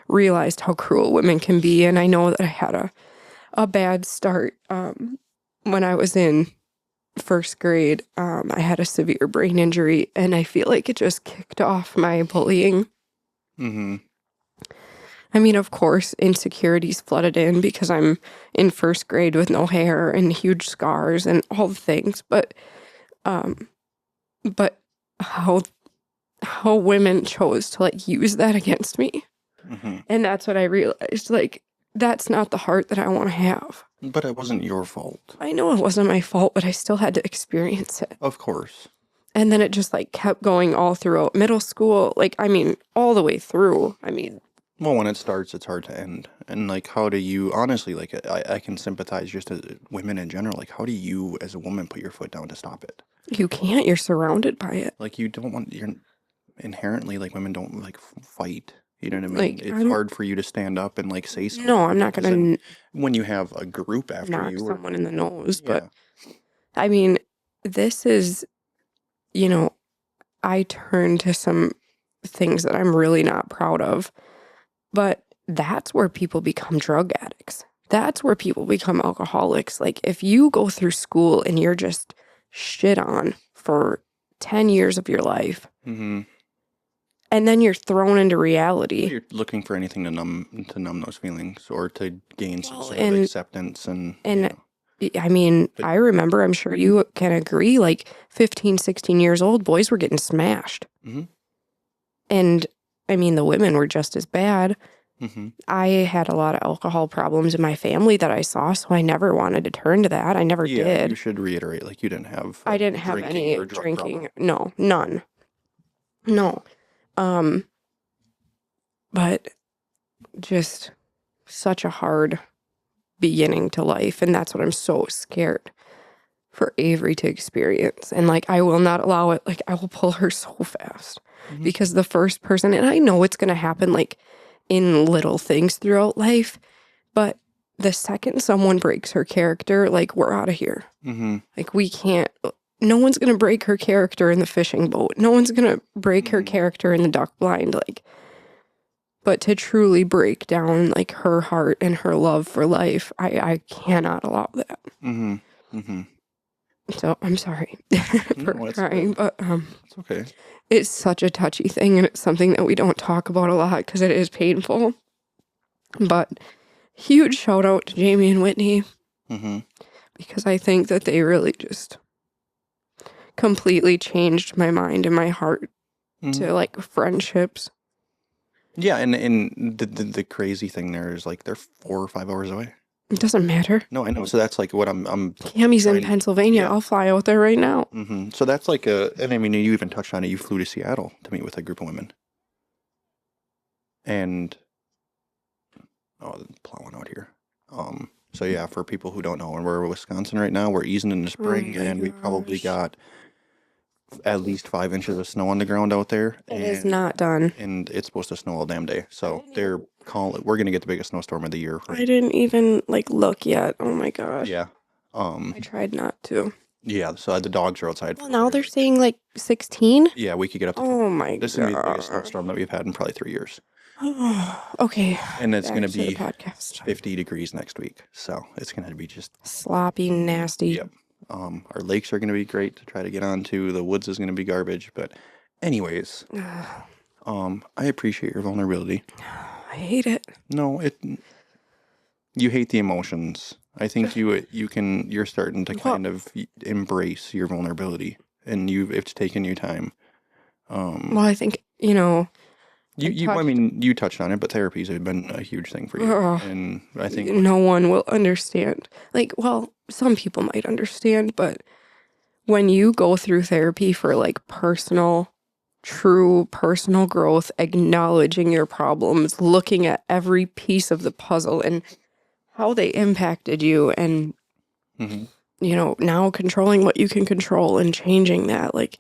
realized how cruel women can be. And I know that I had a bad start when I was in first grade. I had a severe brain injury, and I feel like it just kicked off my bullying. I mean, of course, insecurities flooded in because I'm in first grade with no hair and huge scars and all the things. But how women chose to like use that against me, and that's what I realized. Like, that's not the heart that I want to have. But it wasn't your fault. I know it wasn't my fault, but I still had to experience it. Of course. And then it just like kept going all throughout middle school. Like, I mean, all the way through. I mean, well, when it starts, it's hard to end. And like, how do you honestly, like, I can sympathize just as women in general. Like, how do you as a woman put your foot down to stop it? You can't. You're surrounded by it. Like, you're inherently, like, women don't like fight. You know what I mean? Like, it's hard for you to stand up and like say something. No, I'm not gonna when you have a group after knock you someone in the nose. But I mean, this is, I turn to some things that I'm really not proud of. But that's where people become drug addicts. That's where people become alcoholics. Like, if you go through school and you're just shit on for 10 years of your life, and then you're thrown into reality. You're looking for anything to numb those feelings or to gain some sort of acceptance. And I mean, I remember, I'm sure you can agree, like 15, 16 years old, boys were getting smashed. And I mean, the women were just as bad. I had a lot of alcohol problems in my family that I saw, so I never wanted to turn to that. I never did. You should reiterate, like, you didn't have I didn't have any drinking. No, none. No. But just such a hard beginning to life, and that's what I'm so scared for Avery to experience. And like, I will not allow it. Like, I will pull her so fast because the first person, and I know it's going to happen like in little things throughout life, but the second someone breaks her character, like, we're out of here. Like, we can't, no one's going to break her character in the fishing boat. No one's going to break her character in the duck blind. Like, but to truly break down like her heart and her love for life, I cannot allow that. So I'm sorry for crying, but it's okay. It's such a touchy thing, and it's something that we don't talk about a lot because it is painful. But huge shout out to Jamie and Whitney, because I think that they really just completely changed my mind and my heart to like friendships. Yeah, and the crazy thing there is like they're 4 or 5 hours away. It doesn't matter. No, I know. So that's like what I'm Cammie's in Pennsylvania. Yeah. I'll fly out there right now. So that's like and I mean, you even touched on it. You flew to Seattle to meet with a group of women. And, plowing out here. So yeah, for people who don't know, and we're in Wisconsin right now, we're easing in the spring, and we probably got at least 5 inches of snow on the ground out there. It is not done. And it's supposed to snow all damn day. So they're calling it, we're going to get the biggest snowstorm of the year. I didn't even like look yet. Oh my gosh. Yeah. I tried not to. Yeah, so the dogs are outside. Well, now they're saying like 16? Yeah, we could get up to 20. Oh my god. This is going to be the biggest snowstorm that we've had in probably 3 years. Okay. And it's going to be podcast. 50 degrees next week. So it's going to be just sloppy, nasty. Yep. Our lakes are going to be great to try to get onto. The woods is going to be garbage. But anyways, I appreciate your vulnerability. I hate it. No, you hate the emotions. I think you're starting to kind of embrace your vulnerability, and it's taken you time. Well, I think, I mean, you touched on it, but therapy's been a huge thing for you. And I think no one will understand. Like, well, some people might understand, but when you go through therapy for like personal true personal growth, acknowledging your problems, looking at every piece of the puzzle and how they impacted you, and Mm-hmm. now controlling what you can control and changing that. Like,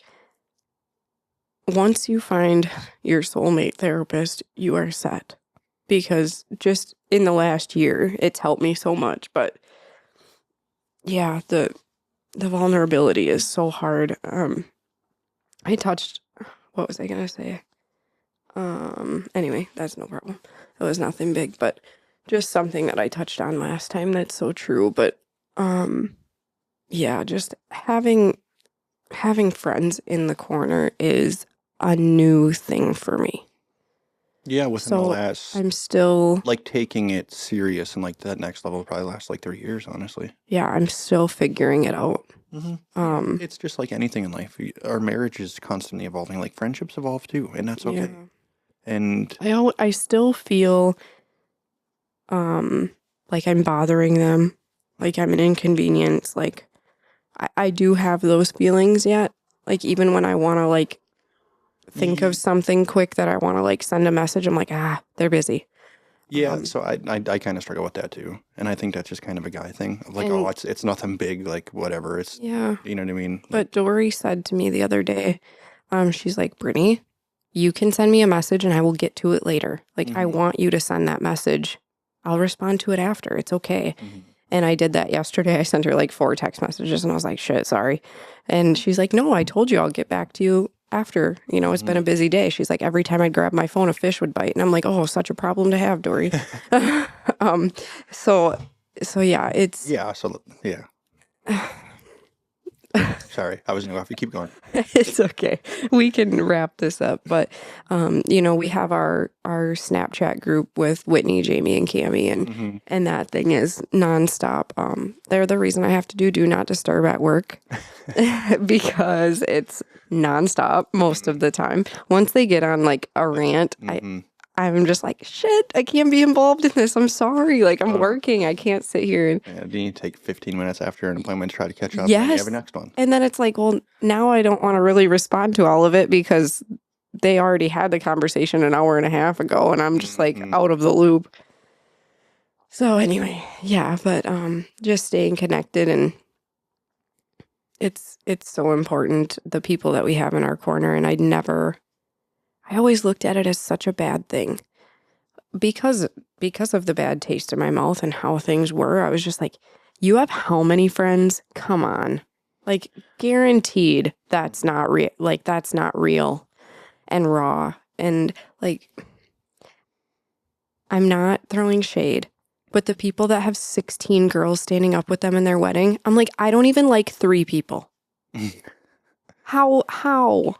once you find your soulmate therapist, you are set. Because just in the last year, it's helped me so much. But yeah, the vulnerability is so hard. What was I gonna say? Anyway, that's no problem. It was nothing big, but just something that I touched on last time that's so true. But yeah, just having friends in the corner is a new thing for me. Yeah, within the So last, I'm still, like, taking it serious and like that next level probably lasts like 3 years, honestly. yeah, I'm still figuring it out. It's just like anything in life. Our marriage is constantly evolving. Like friendships evolve too, and that's Yeah. okay. And I still feel like I'm bothering them, like I'm an inconvenience. Like I do have those feelings yet. Like even when I want to like think of something quick that I want to like send a message, I'm like, they're busy. yeah, so I kind of struggle with that too, and I think that's just kind of a guy thing. Of like, And oh, it's nothing big, like whatever. It's yeah, you know what I mean. Like, but Dori said to me the other day, she's like, Brittany, you can send me a message and I will get to it later. Like I want you to send that message. I'll respond to it after. It's okay. And I did that yesterday. I sent her like 4 text messages and I was like, shit, sorry. And she's like, no, I told you I'll get back to you after. It's been a busy day. She's like, every time I'd grab my phone, a fish would bite. And I'm like, oh, such a problem to have, Dori. So yeah, it's. yeah, so yeah. Sorry, I was gonna go off. You keep going. It's okay. We can wrap this up. But, we have our Snapchat group with Whitney, Jamie, and Cammie, and that thing is nonstop. They're the reason I have to do not disturb at work because it's nonstop most of the time. Once they get on like a rant, I'm just like, shit, I can't be involved in this. I'm sorry. Like, I'm working. I can't sit here. And Yeah, do you take 15 minutes after an appointment to try to catch up? yes. And you have a next one. And then it's like, well, now I don't want to really respond to all of it because they already had the conversation an hour and a half ago. And I'm just like out of the loop. So anyway, yeah, but just staying connected, and it's so important, the people that we have in our corner. And I always looked at it as such a bad thing because of the bad taste in my mouth and how things were. I was just like, you have how many friends? Come on. Like, guaranteed that's not real. Like, that's not real and raw. And like, I'm not throwing shade, but the people that have 16 girls standing up with them in their wedding, I'm like, I don't even like 3 people. How?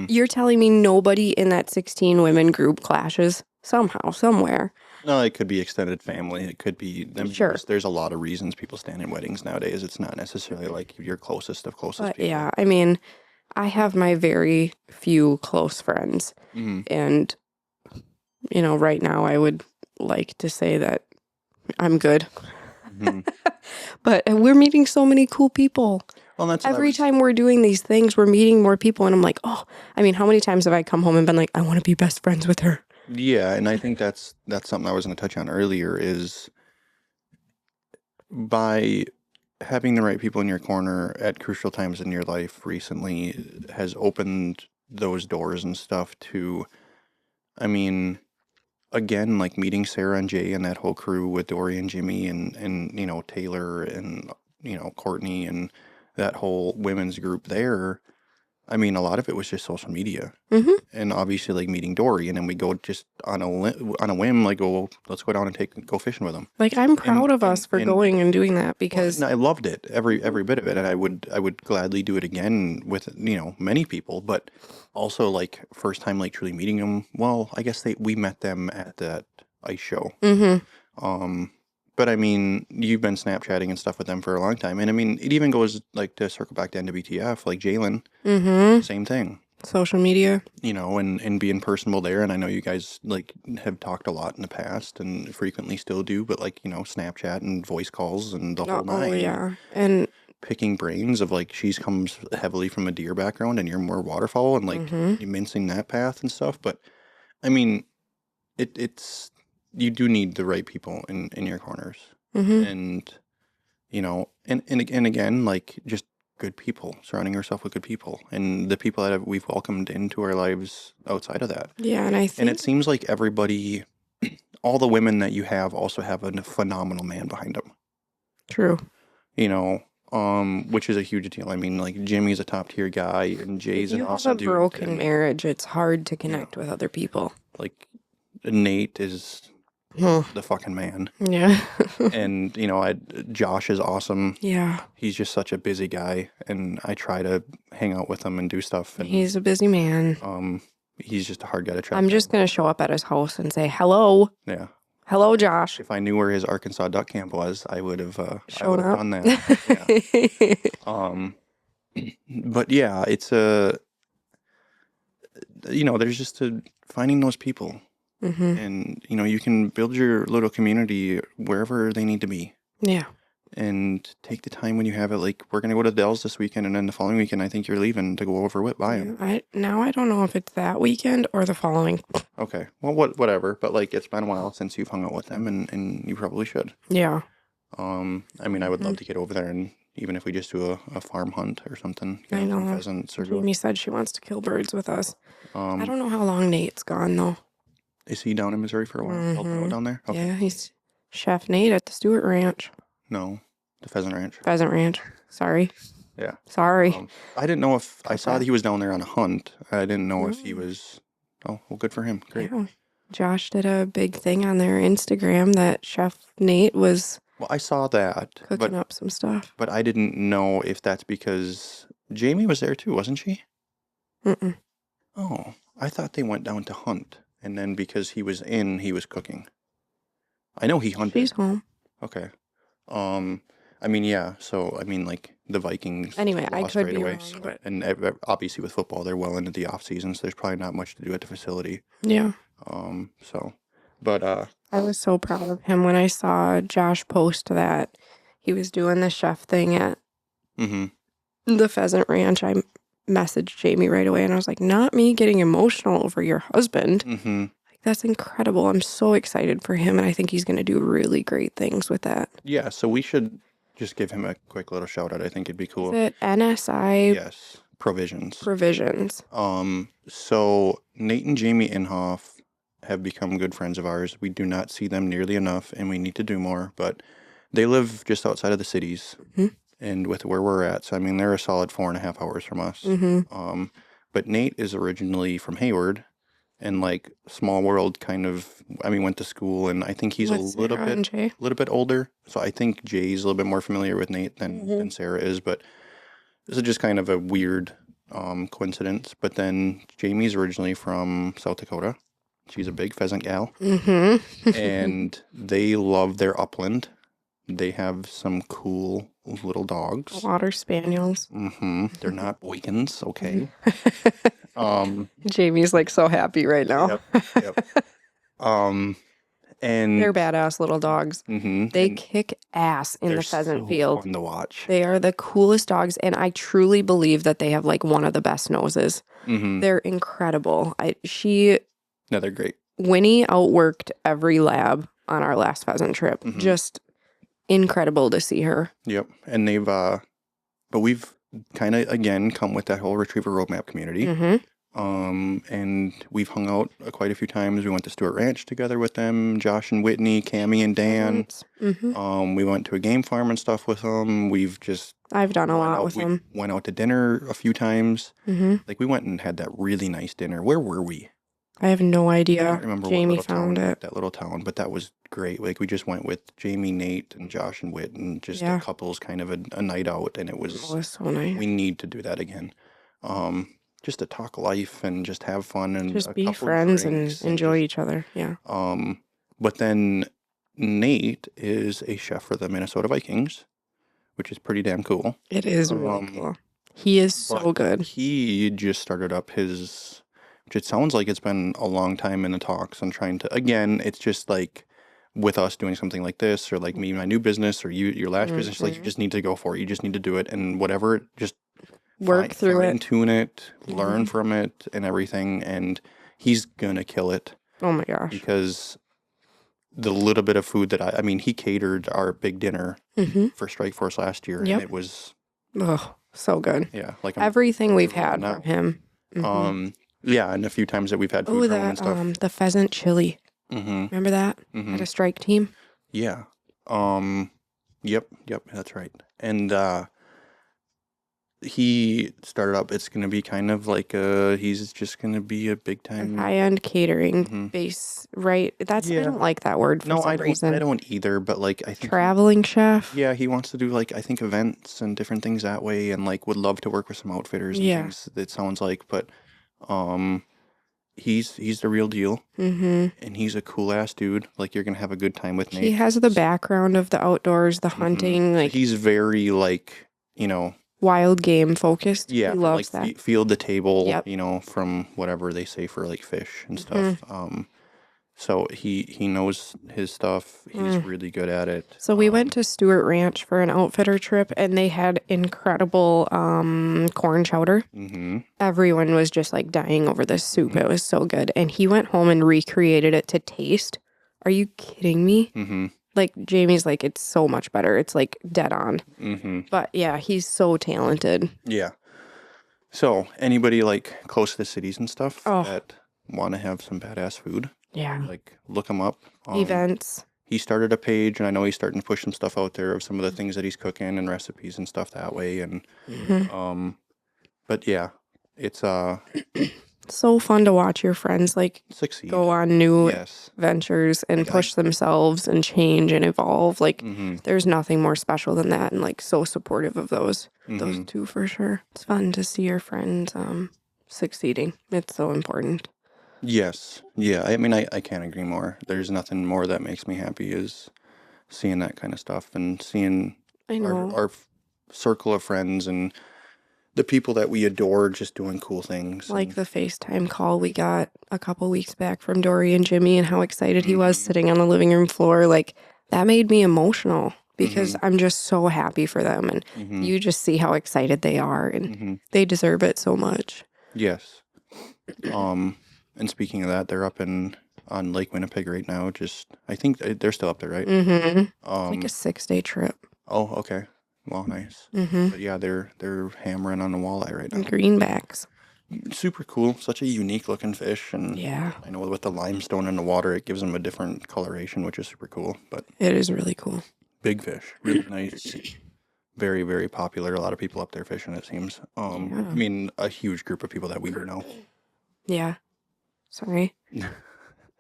You're telling me nobody in that 16 women group clashes somehow, somewhere? No, it could be extended family. It could be. I mean, Sure. there's a lot of reasons people stand in weddings nowadays. It's not necessarily like your closest of closest But people. yeah, I mean, I have my very few close friends. And, right now I would like to say that I'm good. But we're meeting so many cool people. Well, that's Every time we're doing these things, we're meeting more people. And I'm like, oh, I mean, how many times have I come home and been like, I want to be best friends with her? Yeah, and I think that's something I was going to touch on earlier is by having the right people in your corner at crucial times in your life recently has opened those doors and stuff to, I mean, again, like meeting Sarah and Jay and that whole crew with Dori and Jimmy and Taylor and Courtney and that whole women's group there. I mean, a lot of it was just social media, and obviously like meeting Dori, and then we go just on a whim, like, oh, let's go down and go fishing with them. Like, I'm proud of us for going and doing that because I loved it, every bit of it, and I would gladly do it again with many people, but also like first time like truly meeting them. Well, I guess we met them at that ice show. But I mean, you've been Snapchatting and stuff with them for a long time. And I mean, it even goes like to circle back to NWTF, like Jalen, same thing. Social media. And being personable there. And I know you guys like have talked a lot in the past and frequently still do, but like, Snapchat and voice calls and the whole nine. Oh, yeah. And picking brains of like she comes heavily from a deer background and you're more waterfowl and like you mincing that path and stuff. But I mean, it's you do need the right people in your corners, and you know, and again, like just good people, surrounding yourself with good people, and the people that we've welcomed into our lives outside of that. Yeah, and I And think it seems like everybody, all the women that you have also have a phenomenal man behind them. true. You know, which is a huge deal. I mean, like Jimmy's a top tier guy, and If Jay's an you have awesome a dude. broken And marriage, it's hard to connect with other people. like Nate is the fucking man, Yeah. and you know, Josh is awesome. Yeah. He's just such a busy guy, and I try to hang out with him and do stuff. And He's a busy man. he's just a hard guy to track I'm just going to show up at his house and say, hello. Yeah. Hello, Josh. If I knew where his Arkansas duck camp was, I would have Shown up. done that. Yeah. But yeah, it's you know, there's just finding those people, and you know, you can build your little community wherever they need to be. Yeah. And take the time when you have it. Like, we're going to go to Dell's this weekend, and then the following weekend, I think you're leaving to go over by him. I don't know if it's that weekend or the following. Okay. Well, whatever. But, like, it's been a while since you've hung out with them, and you probably should. Yeah. I mean, I would love to get over there, and even if we just do a farm hunt or something. I know. Some pheasants or Jamie said she wants to kill birds with us. I don't know how long Nate's gone, though. Is he down in Missouri for a while? Helping out down there? Okay. Yeah, he's Chef Nate at the Stewart Ranch. No, the Pheasant Ranch. Pheasant Ranch. Sorry. Yeah. Sorry. I didn't know if I saw that he was down there on a hunt. I didn't know if he was. Oh, well, good for him. Great. Yeah. Josh did a big thing on their Instagram that Chef Nate was Well, I saw that, cooking up some stuff. but I didn't know if that's because Jamie was there too, wasn't she? Mm-mm. Oh, I thought they went down to hunt, and then because he was in, he was cooking. I know he hunted. She's home. Okay. I mean, yeah. So I mean, like the Vikings. Anyway, I lost could right be away. wrong, So, but and obviously with football, they're well into the off season, so there's probably not much to do at the facility. yeah. So, but I was so proud of him when I saw Josh post that he was doing the chef thing at the Pheasant Ranch. I messaged Jamie right away and I was like, not me getting emotional over your husband. Like, that's incredible. I'm so excited for him, and I think he's going to do really great things with that. Yeah, so we should just give him a quick little shout out. I think it'd be cool. Is it NSI Yes, Provisions. So Nate and Jamie Inhofe have become good friends of ours. We do not see them nearly enough, and we need to do more, but they live just outside of the cities and with where we're at. So, I mean, they're a solid 4.5 hours from us. But Nate is originally from Hayward, and like small world kind of, I mean, went to school, and I think he's a little bit older. So I think Jay's a little bit more familiar with Nate than Sarah is, but this is just kind of a weird coincidence. But then Jamie's originally from South Dakota. She's a big pheasant gal. And they love their upland. They have some cool little dogs. Water spaniels. They're not Boykins, okay? Jamie's like so happy right now. Yep. And they're badass little dogs. They kick ass in the pheasant field. Fun to watch. They are the coolest dogs, and I truly believe that they have like one of the best noses. They're incredible. No, they're great. Winnie outworked every lab on our last pheasant trip. Just incredible to see her. Yep. And they've but we've kind of again come with that whole retriever roadmap community. And we've hung out quite a few times. We went to Stewart Ranch together with them, Josh and Whitney, Cammie and Dan. We went to a game farm and stuff with them. I've done a lot with them. Went out to dinner a few times. Like, we went and had that really nice dinner. Where were we? I have no idea. I don't remember Jamie found it. That little town, but that was great. Like, we just went with Jamie, Nate, and Josh and Whit, and just a couple's kind of a night out, and it was so nice. We need to do that again. Just to talk life and just have fun and just be friends and enjoy each other. Yeah. But then Nate is a chef for the Minnesota Vikings, which is pretty damn cool. It is really cool. He is so good. He just started up which it sounds like it's been a long time in the talks and trying to, again, it's just like with us doing something like this, or like me, my new business, or your last business, like you just need to go for it. You just need to do it, and whatever, just Work through fine it. tune it, learn from it, and everything. And he's gonna kill it. Oh my gosh. Because the little bit of food that I mean, he catered our big dinner for Strike Force last year, and it was so good. Yeah, like everything we've had from him. Yeah, and a few times that we've had food from him and stuff. The pheasant chili. Remember that at a strike team? Yeah. Yep, that's right. And he started up. It's gonna be kind of like he's just gonna be a big time high-end catering base, right? I don't like that word for some reason. I don't either, but like I think traveling chef. Yeah, he wants to do like I think events and different things that way, and like would love to work with some outfitters and things. It sounds like, but he's the real deal, and he's a cool ass dude. Like you're gonna have a good time with Nate. He has the background of the outdoors, the hunting. Like he's very like wild game focused. Yeah, he loves like that. field to table. From whatever they say for like fish and stuff. So he knows his stuff. He's really good at it. So we went to Stewart Ranch for an outfitter trip, and they had incredible corn chowder. Everyone was just like dying over this soup. It was so good. And he went home and recreated it to taste. Are you kidding me? Like Jamie's like, it's so much better. It's like dead on. But yeah, he's so talented. Yeah. So anybody like close to the cities and stuff that want to have some badass food. Yeah. Like, look him up. Events. He started a page, and I know he's starting to push some stuff out there of some of the things that he's cooking and recipes and stuff that way. And, but yeah, it's so fun to watch your friends like succeed, go on new ventures and push themselves and change and evolve. Like, there's nothing more special than that, and like so supportive of those two for sure. It's fun to see your friends succeeding. It's so important. Yes. Yeah. I mean, I can't agree more. There's nothing more that makes me happy is seeing that kind of stuff and seeing our circle of friends and the people that we adore just doing cool things. Like the FaceTime call we got a couple weeks back from Dori and Jimmy and how excited he was sitting on the living room floor. Like that made me emotional because I'm just so happy for them. And you just see how excited they are and they deserve it so much. Yes. And speaking of that, they're up on Lake Winnipeg right now. I think they're still up there, right? It's like a 6-day trip. Oh, okay. Well, nice. But yeah, they're hammering on the walleye right now. And greenbacks. Super cool. Such a unique looking fish, and I know with the limestone in the water, it gives them a different coloration, which is super cool. But it is really cool. Big fish, really nice. Very, very popular. A lot of people up there fishing, it seems. I mean, a huge group of people that we know. Yeah. Sorry.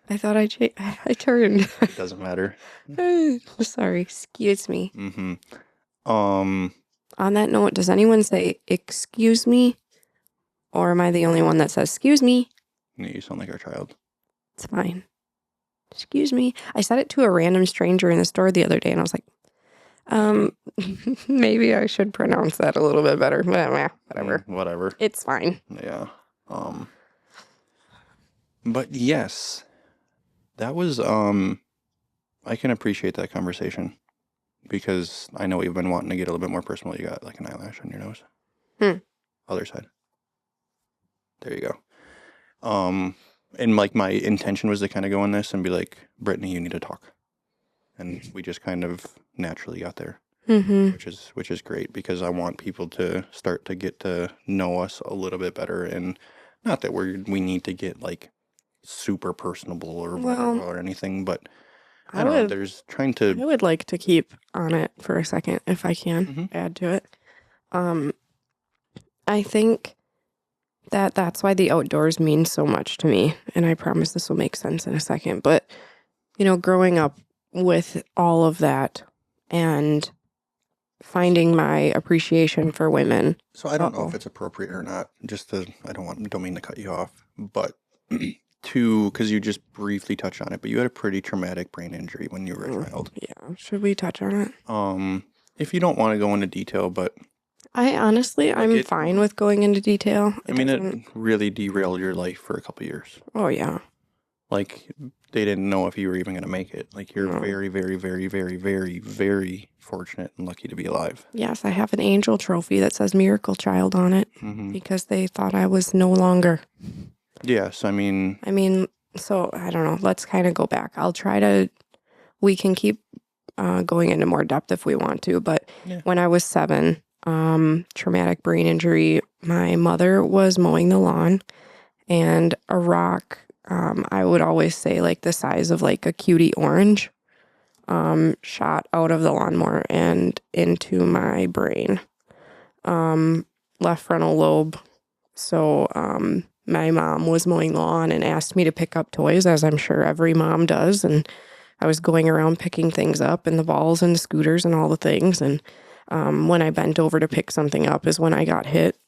I thought I turned. It doesn't matter. Sorry. Excuse me. On that note, does anyone say excuse me? Or am I the only one that says excuse me? You sound like our child. It's fine. Excuse me. I said it to a random stranger in the store the other day, and I was like, maybe I should pronounce that a little bit better. Whatever. Whatever. It's fine. Yeah. But yes, that was, I can appreciate that conversation because I know you've been wanting to get a little bit more personal. You got like an eyelash on your nose. Other side. There you go. And like my intention was to kind of go in this and be like, Brittany, you need to talk. And we just kind of naturally got there, which is great because I want people to start to get to know us a little bit better. And not that we need to get like super personable or anything, but I don't know, there's trying to... I would like to keep on it for a second if I can add to it. I think that's why the outdoors means so much to me, and I promise this will make sense in a second, but growing up with all of that and finding my appreciation for women. So I don't know if it's appropriate or not, I don't mean to cut you off, but because you just briefly touched on it, but you had a pretty traumatic brain injury when you were a child. Yeah. Should we touch on it? If you don't want to go into detail, but I'm fine with going into detail. It really derailed your life for a couple years. Oh, yeah. Like, they didn't know if you were even going to make it. Like, you're No. very, very, very, very, very, very fortunate and lucky to be alive. Yes, I have an angel trophy that says Miracle Child on it because they thought I was no longer. Yes, I mean, So I don't know. Let's kind of go back. We can keep going into more depth if we want to, but when I was 7, traumatic brain injury, my mother was mowing the lawn and a rock, I would always say like the size of like a cutie orange, shot out of the lawnmower and into my brain, left frontal lobe. So, my mom was mowing the lawn and asked me to pick up toys, as I'm sure every mom does. And I was going around picking things up and the balls and the scooters and all the things. And when I bent over to pick something up is when I got hit.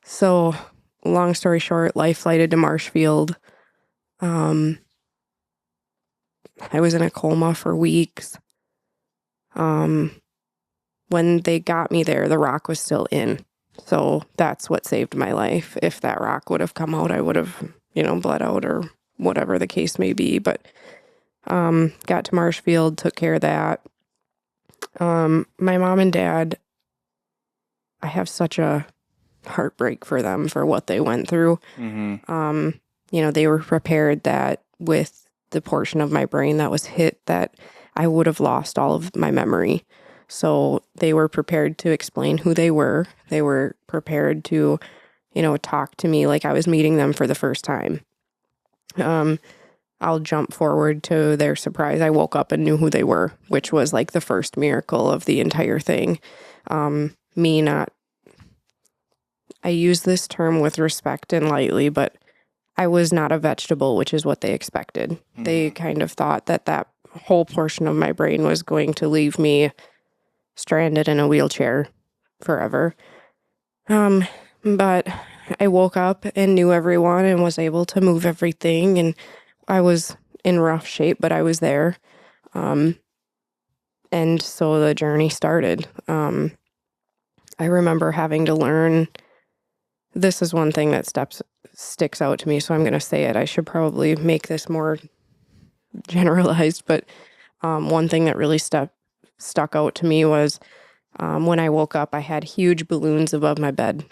So long story short, life flighted to Marshfield. I was in a coma for weeks. When they got me there, the rock was still in. So that's what saved my life. If that rock would have come out, I would have, bled out or whatever the case may be. But got to Marshfield, took care of that. My mom and dad, I have such a heartbreak for them for what they went through. They were prepared that with the portion of my brain that was hit, that I would have lost all of my memory. So they were prepared to explain who they were. They were prepared to, talk to me like I was meeting them for the first time. I'll jump forward to their surprise. I woke up and knew who they were, which was like the first miracle of the entire thing. I use this term with respect and lightly, but I was not a vegetable, which is what they expected. They kind of thought that whole portion of my brain was going to leave me stranded in a wheelchair forever. But I woke up and knew everyone and was able to move everything, and I was in rough shape, but I was there. And so the journey started. I remember having to learn, this is one thing that sticks out to me, so I'm going to say it. I should probably make this more generalized, but one thing that really stuck out to me was when I woke up, I had huge balloons above my bed.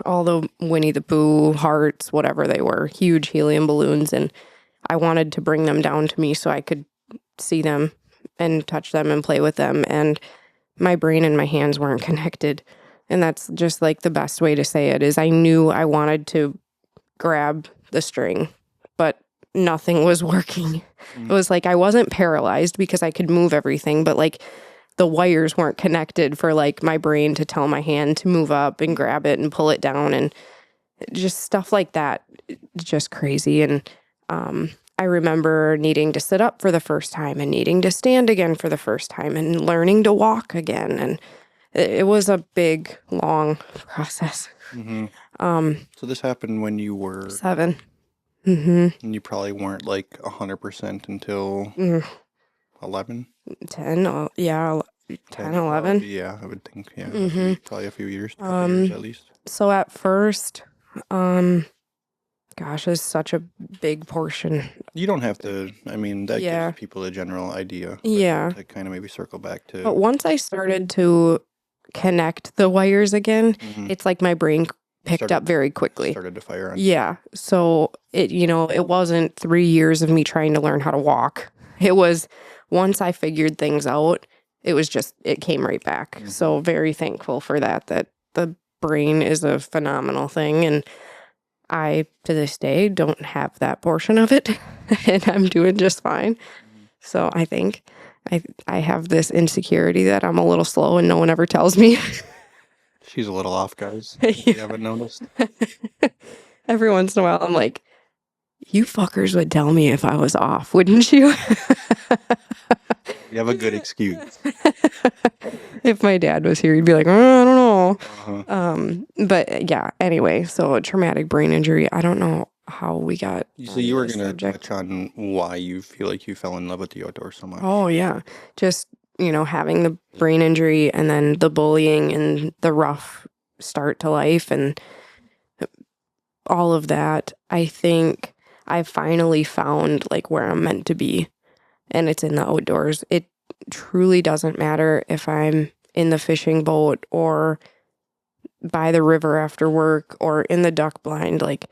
All the Winnie the Pooh hearts, whatever they were, huge helium balloons. And I wanted to bring them down to me so I could see them and touch them and play with them. And my brain and my hands weren't connected. And that's just like the best way to say it is I knew I wanted to grab the string, but nothing was working. It was like I wasn't paralyzed because I could move everything, but like the wires weren't connected for like my brain to tell my hand to move up and grab it and pull it down, and just stuff like that. Just crazy. And I remember needing to sit up for the first time and needing to stand again for the first time and learning to walk again. And it was a big, long process. So this happened when you were 7. And you probably weren't like 100% until 11? 10, yeah, 10, 11. Yeah, I would think, yeah. Probably a few years, years at least. So at first, gosh, it's such a big portion. You don't have to, that gives people a general idea. Yeah. To kind of maybe circle back to. But once I started to connect the wires again, it's like my brain picked up very quickly. Started to fire on. Yeah. So it wasn't 3 years of me trying to learn how to walk. It was once I figured things out, it came right back. So very thankful for that the brain is a phenomenal thing. And I, to this day, don't have that portion of it, and I'm doing just fine. So I think I have this insecurity that I'm a little slow and no one ever tells me. She's a little off, guys. If you haven't noticed. Every once in a while, I'm like, you fuckers would tell me if I was off, wouldn't you? You have a good excuse. If my dad was here, he'd be like, oh, I don't know. But yeah, anyway, so traumatic brain injury. I don't know how we got. So you were going to touch on why you feel like you fell in love with the outdoors so much. Oh, yeah. Just, having the brain injury and then the bullying and the rough start to life and all of that. I think I finally found like where I'm meant to be, and it's in the outdoors. It truly doesn't matter if I'm in the fishing boat or by the river after work or in the duck blind, like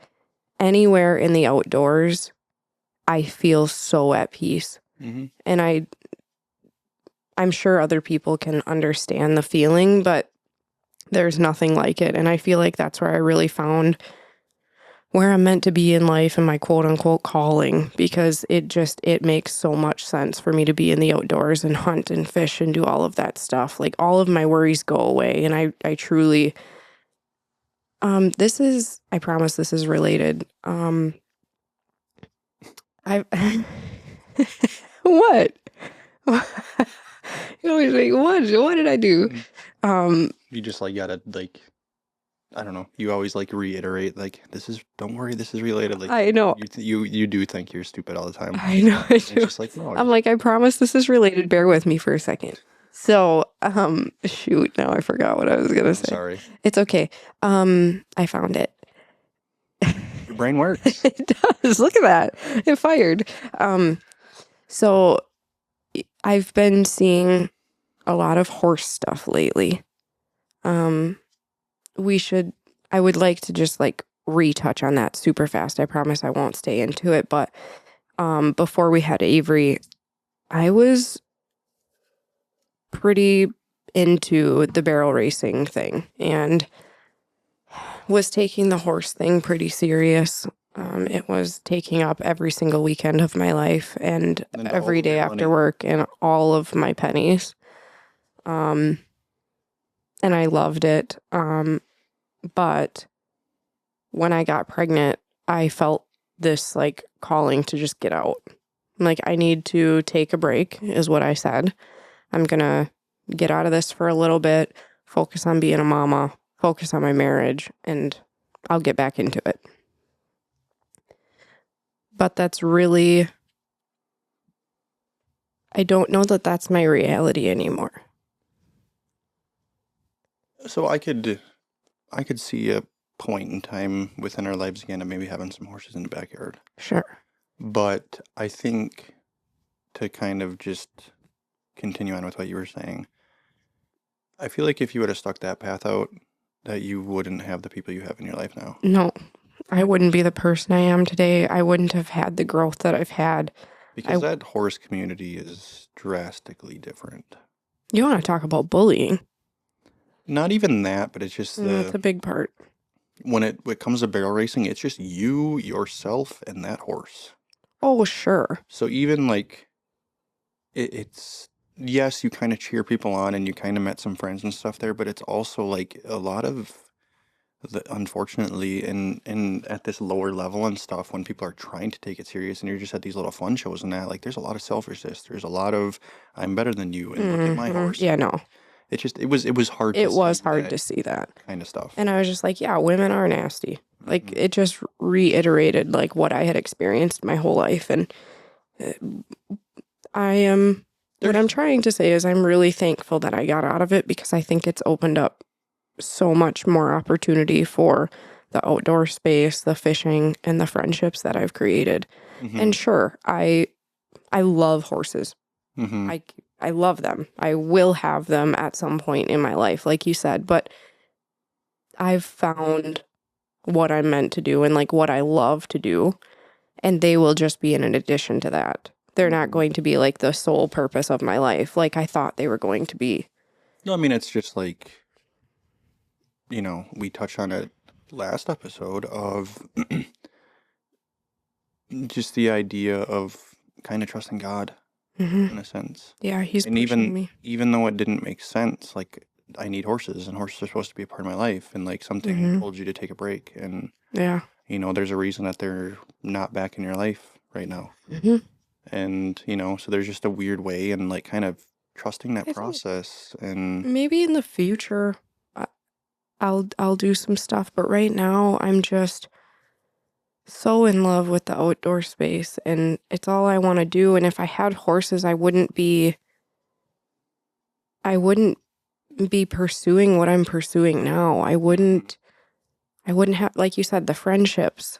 anywhere in the outdoors, I feel so at peace. Mm-hmm. And I'm sure other people can understand the feeling, but there's nothing like it. And I feel like that's where I really found where I'm meant to be in life and my quote unquote calling, because it makes so much sense for me to be in the outdoors and hunt and fish and do all of that stuff. Like all of my worries go away. And I truly, I promise this is related. I, what? You always like, what did I do? You just like gotta like, I don't know. You always like reiterate like, don't worry, this is related. Like I know. you do think you're stupid all the time. I know I It's do. just like, no. I'm like, I promise this is related. Bear with me for a second. So, shoot, now I forgot what I was gonna say. Sorry. It's okay. I found it. Your brain works. It does. Look at that. It fired. So I've been seeing a lot of horse stuff lately. I would like to just like retouch on that super fast. I promise I won't stay into it, but before we had Avery, I was pretty into the barrel racing thing and was taking the horse thing pretty serious. It was taking up every single weekend of my life and every day after work and all of my pennies. And I loved it. But when I got pregnant, I felt this like calling to just get out. Like, I need to take a break, is what I said. I'm gonna get out of this for a little bit, focus on being a mama, focus on my marriage, and I'll get back into it. But that's really, I don't know that that's my reality anymore. So I could see a point in time within our lives again of maybe having some horses in the backyard. Sure. But I think to kind of just continue on with what you were saying, I feel like if you would have stuck that path out, that you wouldn't have the people you have in your life now. No, I wouldn't be the person I am today. I wouldn't have had the growth that I've had. Because that horse community is drastically different. You want to talk about bullying? Not even that, but it's just that's a big part. When it comes to barrel racing, it's just you, yourself, and that horse. Oh, sure. So even like, it's, yes, you kind of cheer people on and you kind of met some friends and stuff there, but it's also like a lot of unfortunately, in at this lower level and stuff, when people are trying to take it serious and you're just at these little fun shows and that, like, there's a lot of selfishness. There's a lot of, I'm better than you and look at my horse. Yeah, no. It just, it was hard to see that kind of stuff. And I was just like, yeah, women are nasty. Like, it just reiterated like what I had experienced my whole life. And what I'm trying to say is I'm really thankful that I got out of it, because I think it's opened up so much more opportunity for the outdoor space, the fishing, and the friendships that I've created. And sure, I love horses. I love them. I will have them at some point in my life, like you said, but I've found what I'm meant to do and like what I love to do, and they will just be in an addition to that. They're not going to be like the sole purpose of my life like I thought they were going to be. No, I mean, it's just like, you know, we touched on it last episode of just the idea of kind of trusting God in a sense. Yeah, he's and pushing me. Even though it didn't make sense, like, I need horses and horses are supposed to be a part of my life, and like something told you to take a break, and you know, there's a reason that they're not back in your life right now. And you know, so there's just a weird way and like kind of trusting that process. And maybe in the future I'll do some stuff, but right now I'm just so in love with the outdoor space and it's all I want to do. And if I had horses, I wouldn't be pursuing what I'm pursuing now. I wouldn't have, like you said, the friendships.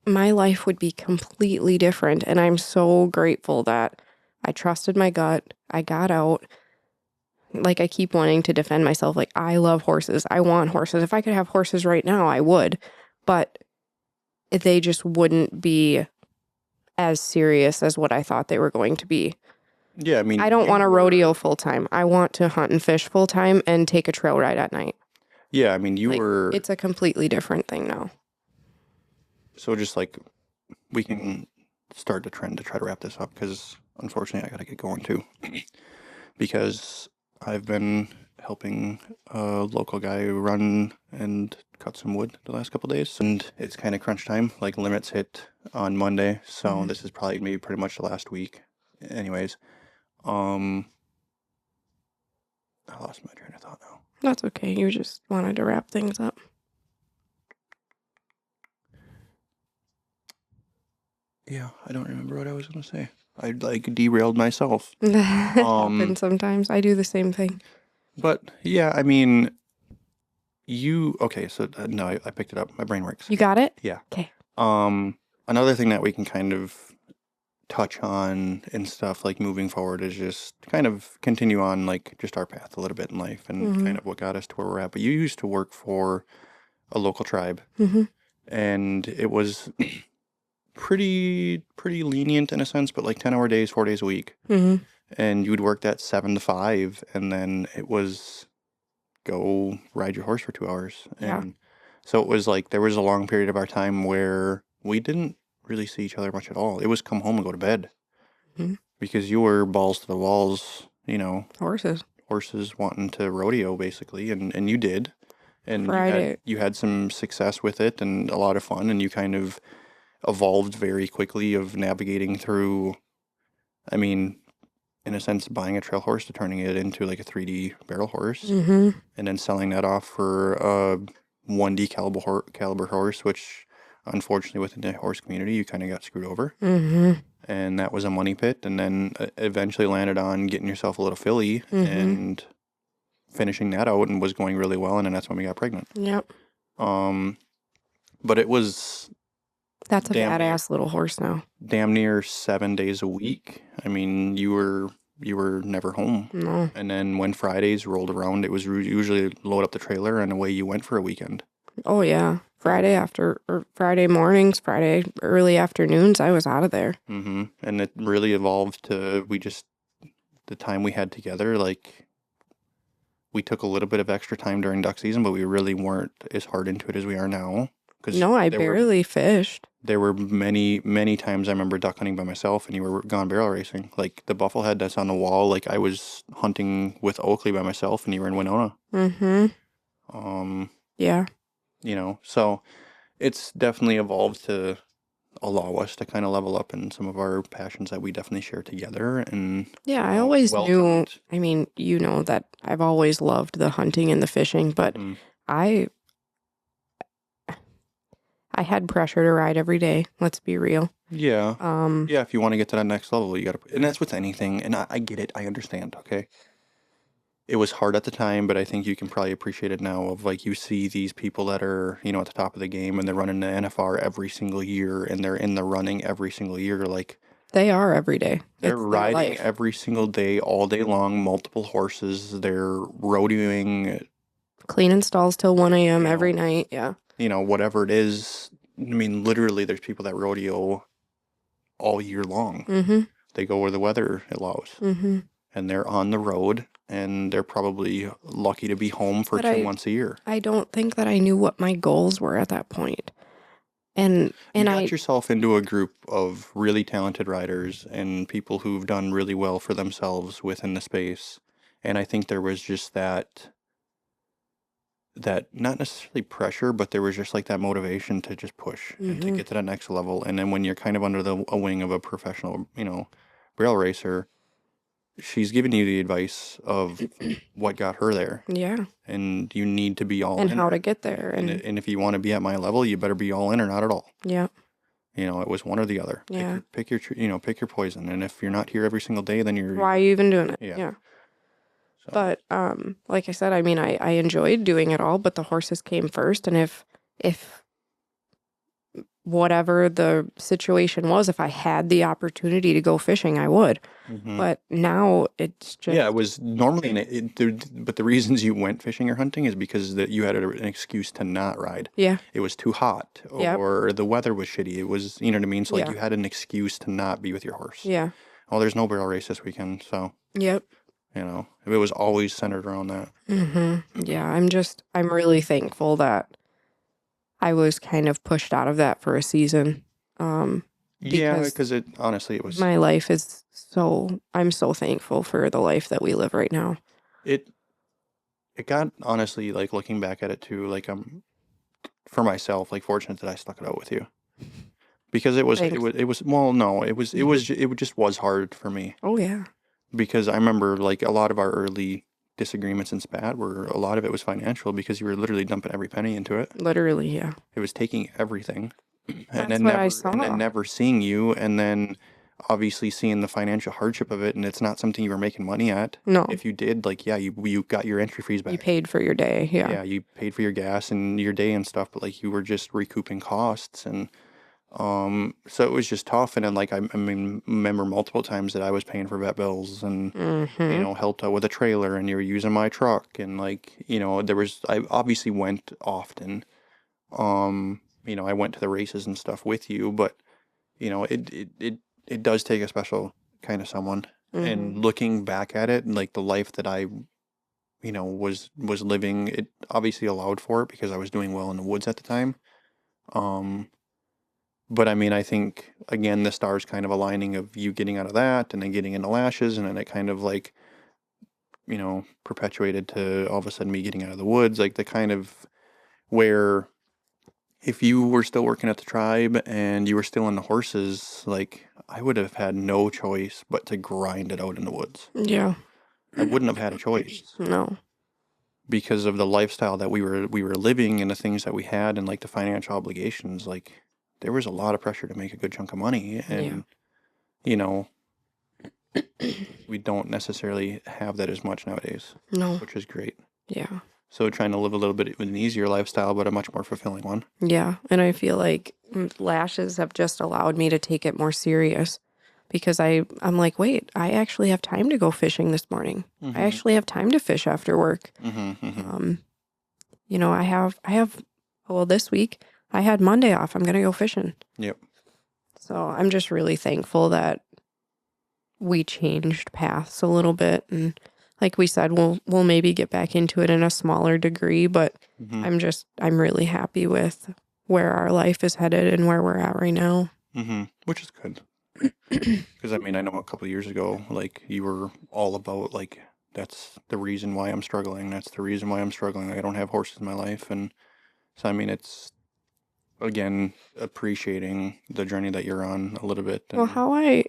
my life would be completely different. And I'm so grateful that I trusted my gut. I got out. Like, I keep wanting to defend myself. Like, I love horses. I want horses. If I could have horses right now, I would. But they just wouldn't be as serious as what I thought they were going to be. Yeah, I mean, I don't want to rodeo full time. I want to hunt and fish full time and take a trail ride at night. Yeah, I mean, you Like, were. it's a completely different thing now. So just like we can start the trend to try to wrap this up because unfortunately I got to get going too. Because I've been helping a local guy run and cut some wood the last couple days, and it's kind of crunch time. Like limits hit on Monday, so this is probably maybe pretty much the last week. Anyways, I lost my train of thought now. That's okay. You just wanted to wrap things up. Yeah, I don't remember what I was gonna say. I like derailed myself. It happens sometimes. I do the same thing. But yeah, I mean, okay? So no, I picked it up. My brain works. You got it? Yeah. Okay. Another thing that we can kind of touch on and stuff like moving forward is just kind of continue on like just our path a little bit in life and kind of what got us to where we're at. But you used to work for a local tribe, and it was pretty lenient in a sense, but like 10-hour days, 4 days a week, and you would work that 7 to 5, and then it was go ride your horse for 2 hours. Yeah. And so it was like there was a long period of our time where we didn't really see each other much at all. It was come home and go to bed because you were balls to the walls, Horses wanting to rodeo basically, and you did, and you had some success with it and a lot of fun, and you kind of evolved very quickly of navigating through, I mean, in a sense, buying a trail horse to turning it into like a 3D barrel horse, and then selling that off for a 1D caliber horse, which unfortunately within the horse community, you kind of got screwed over. And that was a money pit, and then eventually landed on getting yourself a little filly and finishing that out, and was going really well, and then that's when we got pregnant. Yep. But it was... That's a badass little horse now. Damn near 7 days a week. I mean, you were never home. No. And then when Fridays rolled around, it was usually load up the trailer and away you went for a weekend. Oh yeah, Friday mornings, Friday early afternoons, I was out of there. And it really evolved to the time we had together. Like we took a little bit of extra time during duck season, but we really weren't as hard into it as we are now. No, I barely fished. There were many, many times I remember duck hunting by myself and you were gone barrel racing. Like the bufflehead that's on the wall, like I was hunting with Oakley by myself and you were in Winona. Yeah. So it's definitely evolved to allow us to kind of level up in some of our passions that we definitely share together. And yeah, I always knew, I mean, that I've always loved the hunting and the fishing, but I had pressure to ride every day. Let's be real. Yeah. Yeah. If you want to get to that next level, you got to, and that's with anything. And I get it. I understand. Okay. It was hard at the time, but I think you can probably appreciate it now of like, you see these people that are, at the top of the game and they're running the NFR every single year and they're in the running every single year. Like they are every day. They're riding every single day, all day long, multiple horses. They're rodeoing. Cleaning stalls till 1 a.m. every night. Yeah. Whatever it is. I mean, literally, there's people that rodeo all year long. They go where the weather allows. And they're on the road, and they're probably lucky to be home for 2 months a year. I don't think that I knew what my goals were at that point. And you got yourself into a group of really talented riders and people who've done really well for themselves within the space. And I think there was just that not necessarily pressure, but there was just like that motivation to just push and to get to that next level. And then when you're kind of under a wing of a professional, barrel racer, she's giving you the advice of what got her there. Yeah. And you need to be all in. And how to get there. And if you want to be at my level, you better be all in or not at all. Yeah. It was one or the other. Yeah. Pick your poison. And if you're not here every single day, then you're... Why are you even doing it? Yeah. So. But like I said, I mean, I enjoyed doing it all, but the horses came first. And if whatever the situation was, if I had the opportunity to go fishing, I would. But now it's just, Yeah, it was normally, but the reasons you went fishing or hunting is because that you had an excuse to not ride. yeah, It was too hot, yep, or the weather was shitty. It was, you know what I mean? So like yeah, you had an excuse to not be with your horse. yeah, Oh, there's no barrel race this weekend, so yep. you know it was always centered around that. Yeah, I'm really thankful that I was kind of pushed out of that for a season. Yeah, Because because it honestly it was my life is I'm so thankful for the life that we live right now. it it got honestly like looking back at it too, like I'm for myself like fortunate that I stuck it out with you because Thanks. it was well no it just was hard for me Oh, yeah. because I remember like a lot of our early disagreements in spat were a lot of it was financial because you were literally dumping every penny into it. Literally, yeah. It was taking everything That's what I and then saw. never seeing you and then obviously seeing the financial hardship of it and it's not something you were making money at. No, If you did, like yeah, you got your entry fees you back. paid for your day. Yeah. Yeah, you paid for your gas and your day and stuff, but like you were just recouping costs and so it was just tough and then like I mean remember multiple times that I was paying for vet bills and you Mm-hmm. know helped out with a trailer and you were using my truck and like you know I obviously went often you know I went to the races and stuff with you but you know it does take a special kind of someone Mm-hmm. and looking back at it like the life that I you know was living it obviously allowed for it because I was doing well in the woods at the time um but I mean I think again the stars kind of aligning of you getting out of that and then getting into lashes and then it kind of like you know perpetuated to all of a sudden me getting out of the woods like the kind of where if you were still working at the tribe and you were still in the horses like I would have had no choice but to grind it out in the woods. Yeah. I wouldn't have had a choice No. because of the lifestyle that we were living and the things that we had and like the financial obligations like there was a lot of pressure to make a good chunk of money Yeah. and you know we don't necessarily have that as much nowadays No. which is great Yeah. so trying to live a little bit of an easier lifestyle but a much more fulfilling one. Yeah. And I feel like lashes have just allowed me to take it more serious because I'm like, wait, I actually have time to go fishing this morning. I Mm-hmm. actually have time to fish after work. Mm-hmm. Mm-hmm. You know, well, this week I had Monday off. I'm going to go fishing. Yep. So I'm just really thankful that we changed paths a little bit. And like we said, we'll maybe get back into it in a smaller degree, but Mm-hmm. I'm really happy with where our life is headed and where we're at right now. Mm-hmm. Which is good. Because I mean, I know a couple of years ago, like you were all about like that's the reason why I'm struggling. That's the reason why I'm struggling. I don't have horses in my life, and so I mean, it's again appreciating the journey that you're on a little bit. Well, And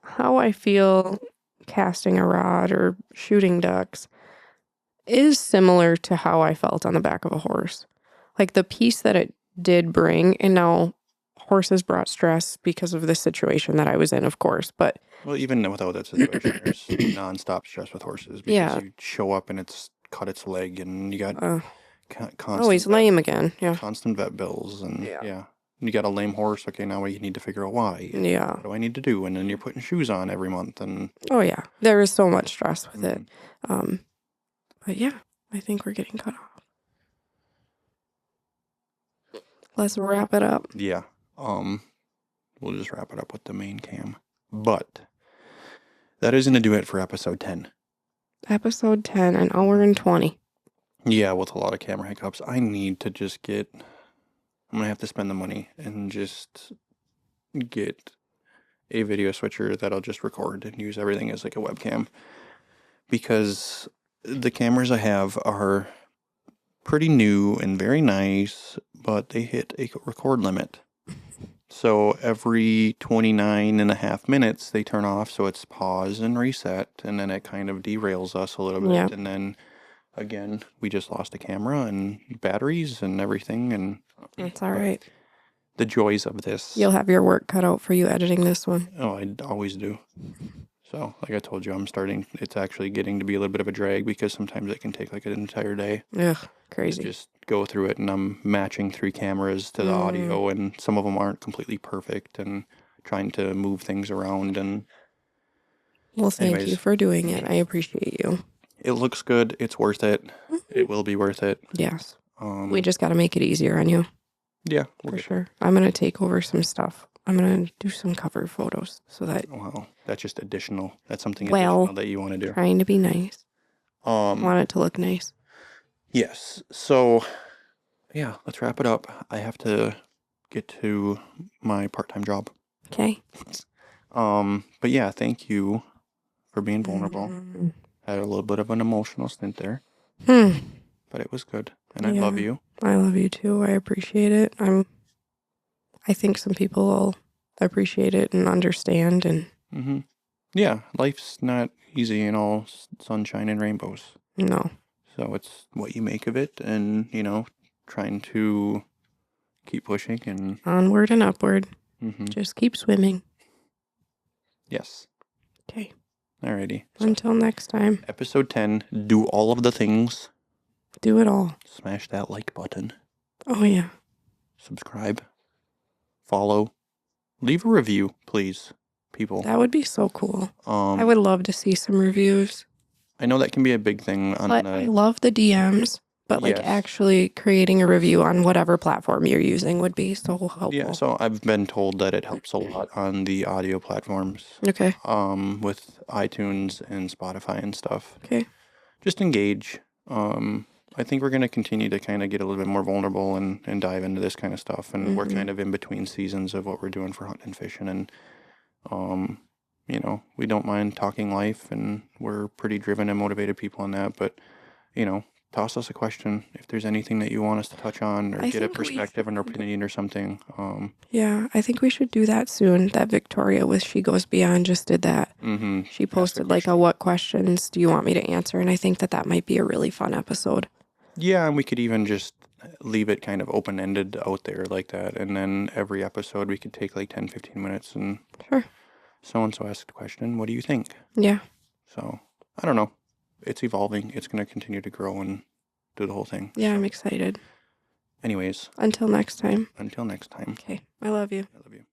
how I feel casting a rod or shooting ducks is similar to how I felt on the back of a horse. Like the peace that it did bring, and now horses brought stress because of the situation that I was in, of course. But well, even without that situation, there's nonstop stress with horses because yeah, you show up and it's cut its leg, and you got uh, oh, constant he's lame again. Yeah, constant vet bills, and yeah, yeah. You got a lame horse. Okay, now you need to figure out why. And yeah. what do I need to do? And then you're putting shoes on every month, and Oh yeah, there is so much stress with it. mhm. Um, but yeah, I think we're getting cut off. Let's wrap it up. Yeah. Um, we'll just wrap it up with the main cam. But that is gonna do it for episode 10. Episode 10, an hour and 20. Yeah, with a lot of camera hiccups. I need to just get. I'm gonna have to spend the money and just get a video switcher that'll just record and use everything as like a webcam because the cameras I have are pretty new and very nice, but they hit a record limit. So every 29 and a half minutes, they turn off. So it's pause and reset. And then it kind of derails us a little bit. Yeah. And then again, we just lost a camera and batteries and everything. And That's all right. the joys of this. You'll have your work cut out for you editing this one. Oh, I always do. So, like I told you, it's actually getting to be a little bit of a drag because sometimes it can take like an entire day Ugh, to crazy. just go through it, and I'm matching 3 cameras to the audio, and some of them aren't completely perfect, and trying to move things around. And Well, thank you anyways, for doing it. I appreciate you. it looks good. It's worth it. It will be worth it. Yes. We just got to make it easier on you. Yeah, For sure. I'm going to take over some stuff. I'm going to do some cover photos so that. Wow, that's just additional. That's something Well, additional that you want to do. Trying to be nice. I want it to look nice. Yes. So, yeah, let's wrap it up. I have to get to my part-time job. Okay. But yeah, thank you for being vulnerable. Had a little bit of an emotional stint there, but it was good, and I love you. I love you too. I appreciate it. I think some people will appreciate it and understand. And yeah, life's not easy and all sunshine and rainbows. No. So it's what you make of it, and trying to keep pushing and Onward and upward. Just keep swimming. Yes. Okay. Alrighty. Until next time. Episode 10. Do all of the things. Do it all. Smash that like button. Oh yeah. Subscribe. Follow. Leave a review, please, people. That would be so cool. I would love to see some reviews. I know that can be a big thing on I love the DMs, but like actually creating a review on whatever platform you're using would be so helpful. Yeah, so I've been told that it helps a lot on the audio platforms. Okay. With iTunes and Spotify and stuff. Okay. Just engage. I think we're going to continue to kind of get a little bit more vulnerable and dive into this kind of stuff. And we're kind of in between seasons of what we're doing for hunting and fishing. And, we don't mind talking life, and we're pretty driven and motivated people on that. But, toss us a question if there's anything that you want us to touch on, or get a perspective and opinion or something. Yeah, I think we should do that soon. That Victoria with She Goes Beyond just did that. She posted like what questions do you want me to answer? And I think that might be a really fun episode. Yeah, and we could even just leave it kind of open-ended out there like that. And then every episode we could take like 10, 15 minutes and so-and-so asked a question. What do you think? Yeah. So, I don't know. It's evolving. It's going to continue to grow and do the whole thing. Yeah, I'm excited. Anyways. Until next time. Until next time. Okay. I love you. I love you.